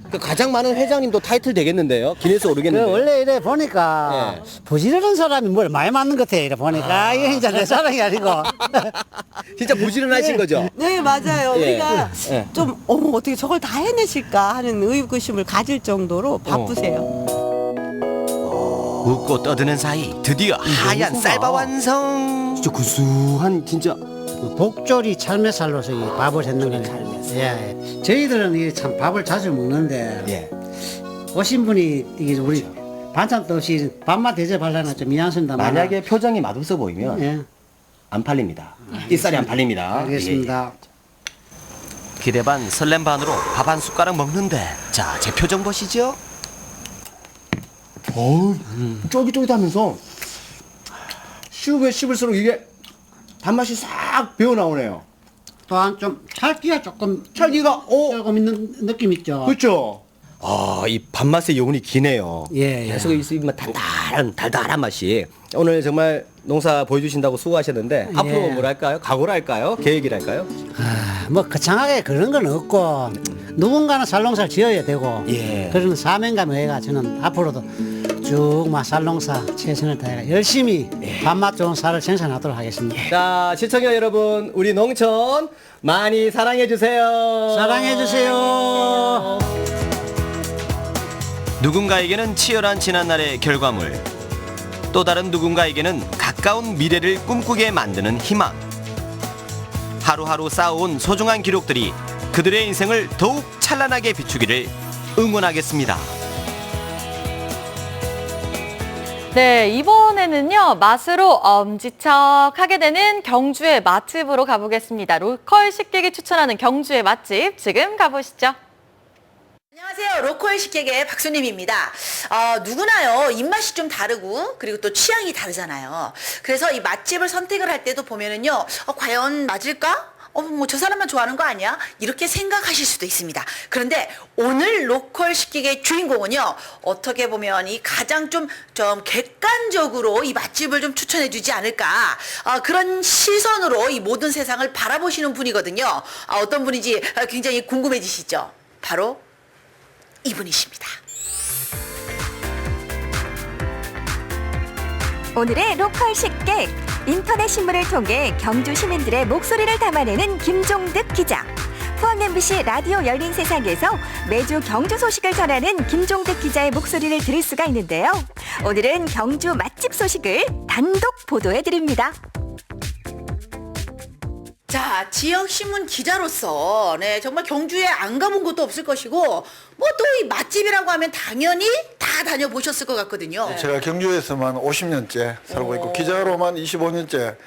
그 가장 많은 회장님도 타이틀 되겠는데요? 기네스 오르겠는데. 원래 이래 보니까 부지런한 사람이 뭘 많이 맞는 것 같아. 이래 보니까 이게 이제 내 사랑이 아니고. 진짜 부지런하신 거죠? 네 맞아요. 우리가 좀 어떻게 저걸 다 해내실까 하는 의구심을 가질 정도로 바쁘세요. 웃고 떠드는 사이 드디어 하얀 쌀밥 완성. 진짜 구수한 진짜 복조리 찰매살로서 이 밥을 했는 거예요. 저희들은 이게 참 밥을 자주 먹는데 오신 분이 이게 우리 반찬도 없이 밥만 대접하려나 좀 미안합니다. 만약에 표정이 맛없어 보이면 안 팔립니다. 이 쌀이 안 팔립니다. 알겠습니다. 기대 반 설렘 반으로 밥 한 숟가락 먹는데 자, 제 표정 보시죠. 쫄깃쫄깃하면서 씹으면 씹을수록 이게 단맛이 싹 배어 나오네요. 또한 좀 찰기가 조금 찰기가 조금 있는 느낌 있죠. 그렇죠. 이 밥맛의 여운이 기네요. 예, 예. 계속 이 달달한 맛이. 오늘 정말 농사 보여주신다고 수고하셨는데 앞으로 예. 뭐랄까요? 각오랄까요? 계획이랄까요? 뭐 거창하게 그런 건 없고 누군가는 쌀농사를 지어야 되고 예. 그런 사명감에 의해가 저는 앞으로도 쭉 막 쌀농사 최선을 다해 열심히 밥맛 좋은 쌀을 생산하도록 하겠습니다. 자, 시청자 여러분, 우리 농촌 많이 사랑해 주세요. 사랑해 주세요. 누군가에게는 치열한 지난날의 결과물, 또 다른 누군가에게는 가까운 미래를 꿈꾸게 만드는 희망. 하루하루 쌓아온 소중한 기록들이 그들의 인생을 더욱 찬란하게 비추기를 응원하겠습니다. 네, 이번에는요, 맛으로 엄지척하게 되는 경주의 맛집으로 가보겠습니다. 로컬 식객이 추천하는 경주의 맛집, 지금 가보시죠. 안녕하세요. 로컬 식객의 박수님입니다. 누구나요, 입맛이 좀 다르고, 그리고 또 취향이 다르잖아요. 그래서 이 맛집을 선택을 할 때도 보면은요, 과연 맞을까? 뭐 저 사람만 좋아하는 거 아니야? 이렇게 생각하실 수도 있습니다. 그런데 오늘 로컬 식객의 주인공은요, 어떻게 보면 이 가장 좀 객관적으로 이 맛집을 좀 추천해 주지 않을까, 그런 시선으로 이 모든 세상을 바라보시는 분이거든요. 어떤 분인지 굉장히 궁금해지시죠? 바로 이분이십니다. 오늘의 로컬 식객, 인터넷 신문을 통해 경주 시민들의 목소리를 담아내는 김종득 기자. 포항 MBC 라디오 열린 세상에서 매주 경주 소식을 전하는 김종득 기자의 목소리를 들을 수가 있는데요. 오늘은 경주 맛집 소식을 단독 보도해드립니다. 자, 지역신문 기자로서 정말 경주에 안 가본 곳도 없을 것이고, 뭐 또 이 맛집이라고 하면 당연히 다 다녀보셨을 것 같거든요. 제가 경주에서만 50년째 살고 있고 기자로만 25년째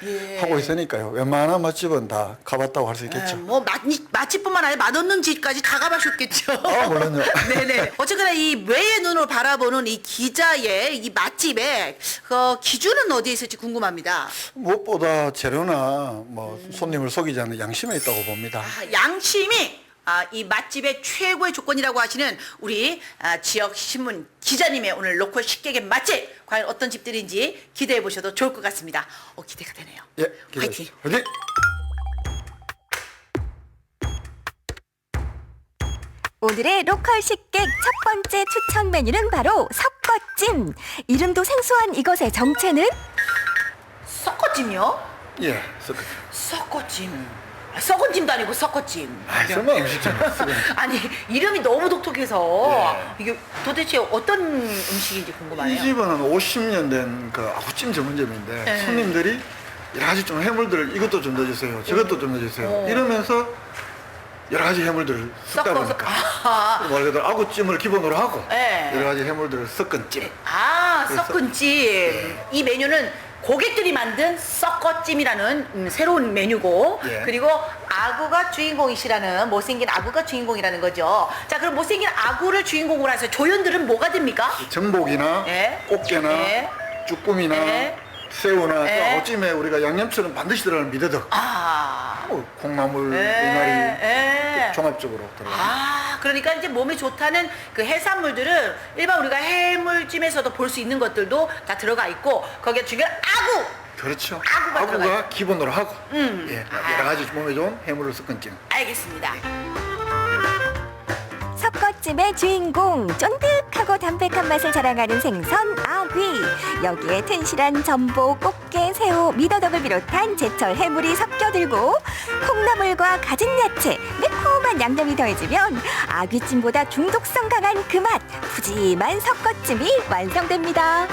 하고 있으니까요. 웬만한 맛집은 다 가봤다고 할 수 있겠죠. 뭐 맛집뿐만 아니라 맛없는 집까지 다 가보셨겠죠. 물론요. 네네. 어쨌거나 이 외의 눈으로 바라보는 이 기자의 이 맛집의 그 기준은 어디에 있을지 궁금합니다. 무엇보다 재료나 뭐 손님을 속이지 않는 양심에 있다고 봅니다. 양심이 이 맛집의 최고의 조건이라고 하시는 우리 지역신문 기자님의 오늘 로컬 식객의 맛집, 과연 어떤 집들인지 기대해 보셔도 좋을 것 같습니다. 기대가 되네요. 예, 화이팅! 화이팅! 오늘의 로컬 식객 첫 번째 추천 메뉴는 바로 섞어찜. 이름도 생소한 이것의 정체는? 섞어찜이요? 예, 섞어찜. 썩은 찜도 아니고 섞어찜. 설마 음식점 아니, 이름이 너무 독특해서 이게 도대체 어떤 음식인지 궁금하네요. 이 집은 한 50년 된 그 아구찜 전문점인데 손님들이 여러 가지 좀 해물들을 이것도 좀 넣어주세요, 저것도 좀 넣어주세요 이러면서 여러 가지 해물들을 섞다 보니까 말 그대로 아구찜을 기본으로 하고 여러 가지 해물들을 섞은 찜. 섞은 찜. 이 메뉴는 고객들이 만든 섞어찜이라는 새로운 메뉴고, 그리고 아구가 주인공이시라는, 못생긴 아구가 주인공이라는 거죠. 자, 그럼 못생긴 아구를 주인공으로 해서 조연들은 뭐가 됩니까? 전복이나 꽃게나 쭈꾸미나 새우나 또 아구찜에 우리가 양념처럼 반드시 들어가는 미더덕, 콩나물, 미나리 종합적으로 들어갑니다. 그러니까 이제 몸에 좋다는 그 해산물들은 일반 우리가 해물찜에서도 볼 수 있는 것들도 다 들어가 있고, 거기에 중요한 아구! 그렇죠. 아구가 아구가 기본으로 하고 여러 가지 몸에 좋은 해물을 섞은 찜. 알겠습니다. 섞어찜의 주인공, 쫀득하고 담백한 맛을 자랑하는 생선 아귀. 여기에 튼실한 전복, 꽃게, 새우, 미더덕을 비롯한 제철 해물이 섞여들고 콩나물과 갖은 야채, 매콤한 양념이 더해지면 아귀찜보다 중독성 강한 그 맛, 푸짐한 섞어찜이 완성됩니다.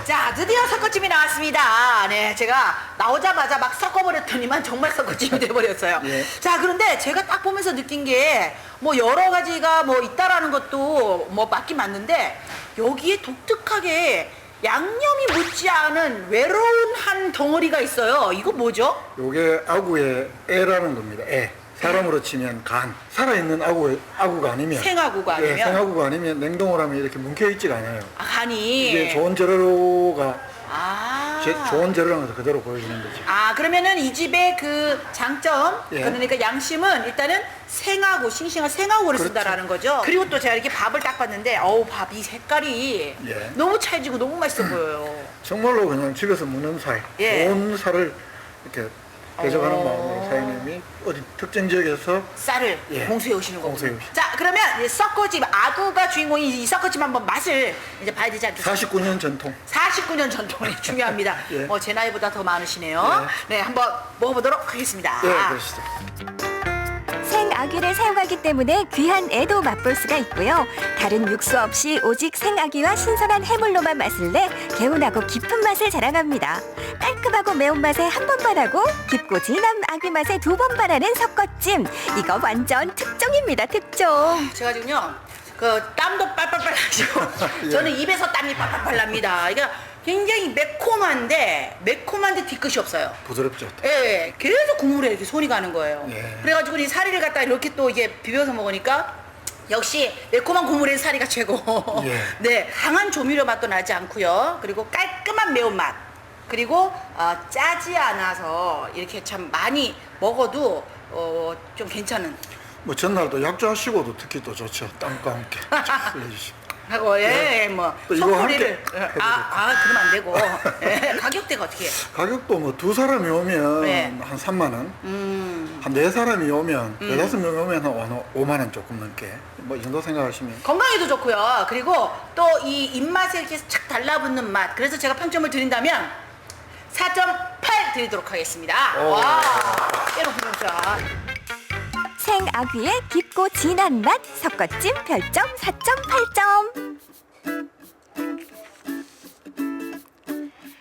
자, 드디어 섞어찜이 나왔습니다. 네, 제가 나오자마자 막 섞어버렸더니만 정말 섞어찜이 돼버렸어요. 자, 그런데 제가 딱 보면서 느낀 게 뭐 여러 가지가 뭐 있다라는 것도 뭐 맞긴 맞는데, 여기에 독특하게 양념이 묻지 않은 외로운 한 덩어리가 있어요. 이거 뭐죠? 요게 아구의 애라는 겁니다. 애. 사람으로 치면 간. 살아있는 아구가 아니면, 생아구가 아니면, 생아구가 아니면 냉동을 하면 이렇게 뭉쳐있지가 않아요. 간이 이게 좋은 재료가 좋은 재료라는 것을 그대로 보여주는 거죠. 아, 그러면은 이 집의 그 장점, 예. 그러니까 양심은 일단은 생하고, 싱싱한 생하고를 그렇죠. 쓴다라는 거죠. 그리고 또 제가 이렇게 밥을 딱 봤는데, 어우, 밥 이 색깔이 예. 너무 찰지고 너무 맛있어 보여요. 정말로 그냥 집에서 먹는 살, 예. 좋은 살을 이렇게 대접하는 마음으로 사장님이 어디 특정 지역에서 쌀을 예. 공수해 오시는 거고. 공수해 오시죠. 자, 그러면 이 섞어집, 아구가 주인공인 이 섞어집 한번 맛을 이제 봐야 되지 않겠습니까? 49년 전통. 49년 전통이 중요합니다. 예. 제 나이보다 더 많으시네요. 네, 한번 먹어보도록 하겠습니다. 예, 그러시죠. 생아귀를 사용하기 때문에 귀한 애도 맛볼 수가 있고요. 다른 육수 없이 오직 생아귀와 신선한 해물로만 맛을 내 개운하고 깊은 맛을 자랑합니다. 깔끔하고 매운맛에 한 번만 하고 깊고 진한 아귀 맛에 두 번 반하는 섞어찜. 이거 완전 특종입니다, 특종. 제가 지금요, 그 땀도 빨빨빨 나시고 저는 입에서 땀이 빨빨빨 납니다. 이게 굉장히 매콤한데 뒤끝이 없어요. 부드럽죠. 예, 계속 국물에 이렇게 손이 가는 거예요. 예. 그래가지고 이 사리를 갖다 이렇게 또 이게 비벼서 먹으니까 역시 매콤한 국물엔 사리가 최고. 예. 네, 강한 조미료 맛도 나지 않고요. 그리고 깔끔한 매운맛. 그리고 짜지 않아서 이렇게 참 많이 먹어도 좀 괜찮은. 뭐 전날도 약주하시고도 특히 또 좋죠. 땀과 함께 흘려주시고. 하고 네. 또 이거 소포리를 함께 그러면 안 되고. 예, 가격대가 어떻게 해요? 가격도 뭐 두 사람이 오면 네. 한 3만 원, 한 네 사람이 오면 네다섯 명이 오면 한 5만 원 조금 넘게 뭐 이 정도 생각하시면 건강에도 좋고요. 그리고 또 이 입맛에 이렇게 착 달라붙는 맛. 그래서 제가 평점을 드린다면 4.8 드리도록 하겠습니다. 와, 깨로 분명샷. 생아귀의 깊고 진한 맛 섞어찜 별점 4.8점.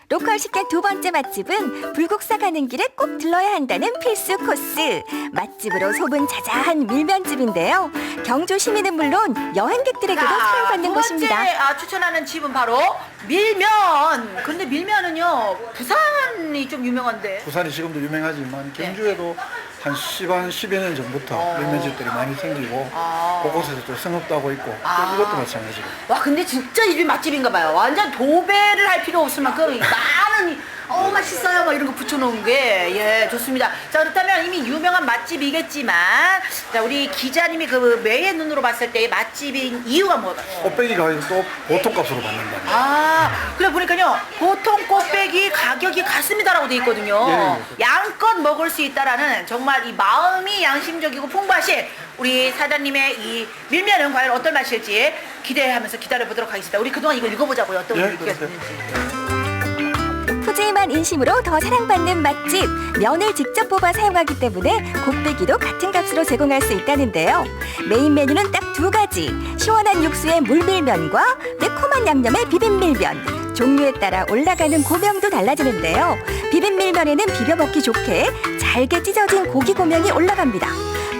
로컬 식객 두 번째 맛집은 불국사 가는 길에 꼭 들러야 한다는 필수 코스. 맛집으로 소문 자자한 밀면집인데요. 경주 시민은 물론 여행객들에게도 사랑받는 곳입니다. 두 번째 추천하는 집은 바로 밀면. 근데 밀면은요, 부산이 좀 유명한데. 부산이 지금도 유명하지만 경주에도 한 10여 년 전부터 밀면집들이 많이 생기고 곳곳에서 또 성업도 하고 있고 또 이것도 마찬가지고. 와, 근데 진짜 이 집이 맛집인가 봐요. 완전 도배를 할 필요 없을 만큼 많은 맛있어요 막 이런 거 붙여놓은 게 좋습니다. 자, 그렇다면 이미 유명한 맛집이겠지만 자, 우리 기자님이 그 매의 눈으로 봤을 때 맛집인 이유가 뭐가요? 꽃배기 가격이 또 보통값으로 받는다. 그래 보니까요, 보통 꽃배기 가격이 같습니다라고 돼 있거든요. 양껏 먹을 수 있다라는 정말 이 마음이 양심적이고 풍부하신 우리 사장님의 이 밀면은 과연 어떤 맛일지 기대하면서 기다려보도록 하겠습니다. 우리 그동안 이거 읽어보자고요. 어떤 느꼈는지. 푸짐한 인심으로 더 사랑받는 맛집. 면을 직접 뽑아 사용하기 때문에 곱빼기도 같은 값으로 제공할 수 있다는데요. 메인 메뉴는 딱 두 가지. 시원한 육수의 물밀면과 매콤한 양념의 비빔밀면. 종류에 따라 올라가는 고명도 달라지는데요. 비빔밀면에는 비벼 먹기 좋게 잘게 찢어진 고기 고명이 올라갑니다.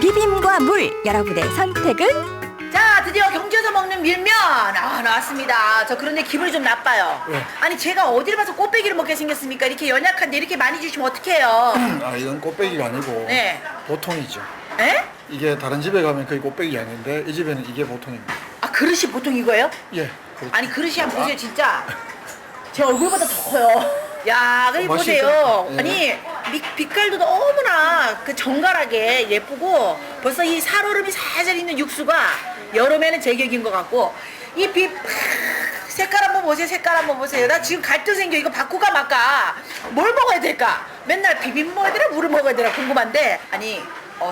비빔과 물, 여러분의 선택은? 자, 드디어 경주에서 먹는 밀면 나왔습니다. 저 그런데 기분이 좀 나빠요. 아니, 제가 어디를 봐서 꽃배기를 먹게 생겼습니까? 이렇게 연약한데 이렇게 많이 주시면 어떡해요? 이건 꽃배기가 아니고 네. 보통이죠. 에? 이게 다른 집에 가면 거의 꽃배기 아닌데 이 집에는 이게 보통입니다. 그릇이 보통 이거예요? 예. 아니, 그릇이 한번 보세요, 진짜. 제 얼굴보다 더 커요. 야, 그리 맛있죠? 보세요. 예. 아니, 빛깔도 너무나 그 정갈하게 예쁘고 벌써 이 살얼음이 살살 있는 육수가 여름에는 제격인 것 같고 이 색깔 한번 보세요. 색깔 한번 보세요. 나 지금 갈등 생겨. 이거 바꾸가 말까? 뭘 먹어야 될까? 맨날 비빔 먹어야 되나 물을 먹어야 되나 궁금한데 아니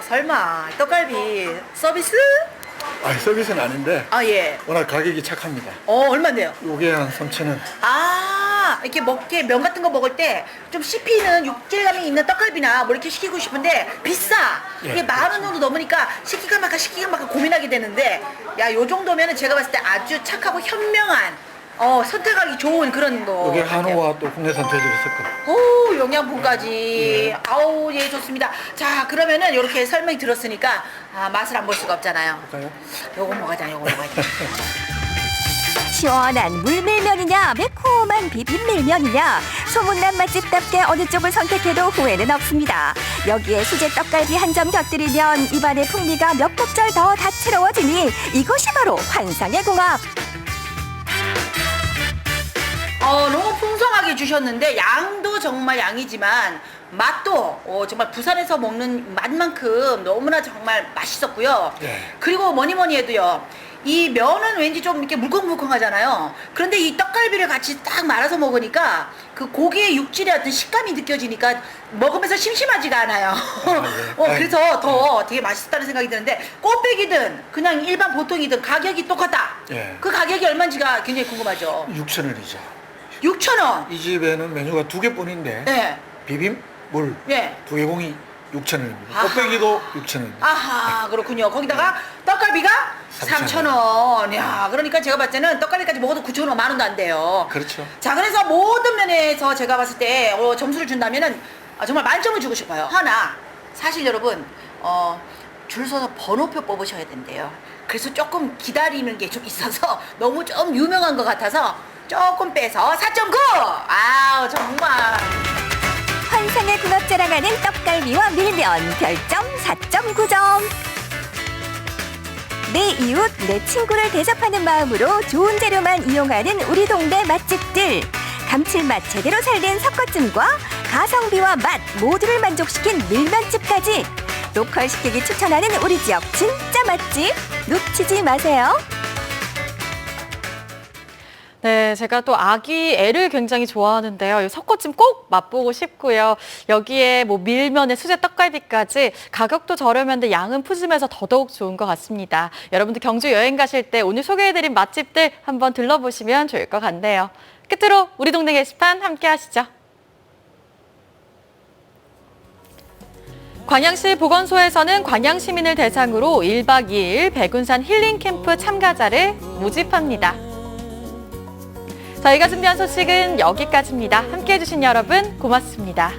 설마 떡갈비 서비스? 서비스는 아닌데 예. 워낙 가격이 착합니다. 얼마인데요? 요게 한 3,000원. 이렇게 면 같은 거 먹을 때 좀 씹히는 육질감이 있는 떡갈비나 뭐 이렇게 시키고 싶은데 비싸. 이게 10,000원 정도 넘으니까 시키가 말까 고민하게 되는데 요 정도면은 제가 봤을 때 아주 착하고 현명한 선택하기 좋은 그런 거. 이게 한우와 또 국내산 돼지를 섞어. 오, 영양분까지. 아우, 예, 좋습니다. 자, 그러면은 이렇게 설명이 들었으니까 맛을 안 볼 수가 없잖아요. 볼까요? 요거 먹어야 요거 먹어야 돼. 시원한 물밀면이냐 매콤한 비빔밀면이냐 소문난 맛집답게 어느 쪽을 선택해도 후회는 없습니다. 여기에 수제 떡갈비 한 점 곁들이면 입안의 풍미가 몇 곡절 더 다채로워지니 이것이 바로 환상의 궁합. 너무 풍성하게 푸짐하게 주셨는데 양도 정말 양이지만 맛도 정말 부산에서 먹는 맛만큼 너무나 정말 맛있었고요. 그리고 뭐니 해도요. 이 면은 왠지 좀 이렇게 물컹물컹하잖아요. 그런데 이 떡갈비를 같이 딱 말아서 먹으니까 그 고기의 육질의 어떤 식감이 느껴지니까 먹으면서 심심하지가 않아요. 그래서 더 되게 맛있었다는 생각이 드는데 꽃배기든 그냥 일반 보통이든 가격이 똑같다. 그 가격이 얼마인지가 굉장히 궁금하죠. 6,000원이죠. 6,000원. 이 집에는 메뉴가 2개뿐인데 비빔, 물, 2개공이 6,000원입니다. 꽃배기도 6,000원. 아하, 그렇군요. 거기다가 떡갈비가 3,000원. 야, 그러니까 제가 봤을 때는 떡갈비까지 먹어도 9,000원, 만 원도 안 돼요. 그렇죠. 자, 그래서 모든 면에서 제가 봤을 때 점수를 준다면은 정말 만점을 주고 싶어요. 하나, 사실 여러분, 줄 서서 번호표 뽑으셔야 된대요. 그래서 조금 기다리는 게 좀 있어서 너무 좀 유명한 것 같아서 조금 빼서 4.9! 아우, 정말. 환상의 궁합 자랑하는 떡갈비와 밀면 별점 4.9점. 내 이웃, 내 친구를 대접하는 마음으로 좋은 재료만 이용하는 우리 동네 맛집들. 감칠맛 제대로 살린 석거찜과 가성비와 맛 모두를 만족시킨 밀면집까지. 로컬 식객이 추천하는 우리 지역 진짜 맛집 놓치지 마세요. 네, 제가 또 아기 애를 굉장히 좋아하는데요. 이 석고찜 꼭 맛보고 싶고요. 여기에 뭐 밀면에 수제 떡갈비까지 가격도 저렴한데 양은 푸짐해서 더더욱 좋은 것 같습니다. 여러분들 경주 여행 가실 때 오늘 소개해드린 맛집들 한번 들러보시면 좋을 것 같네요. 끝으로 우리 동네 게시판 함께 하시죠. 광양시 보건소에서는 광양 시민을 대상으로 1박 2일 백운산 힐링 캠프 참가자를 모집합니다. 저희가 준비한 소식은 여기까지입니다. 함께해 주신 여러분 고맙습니다.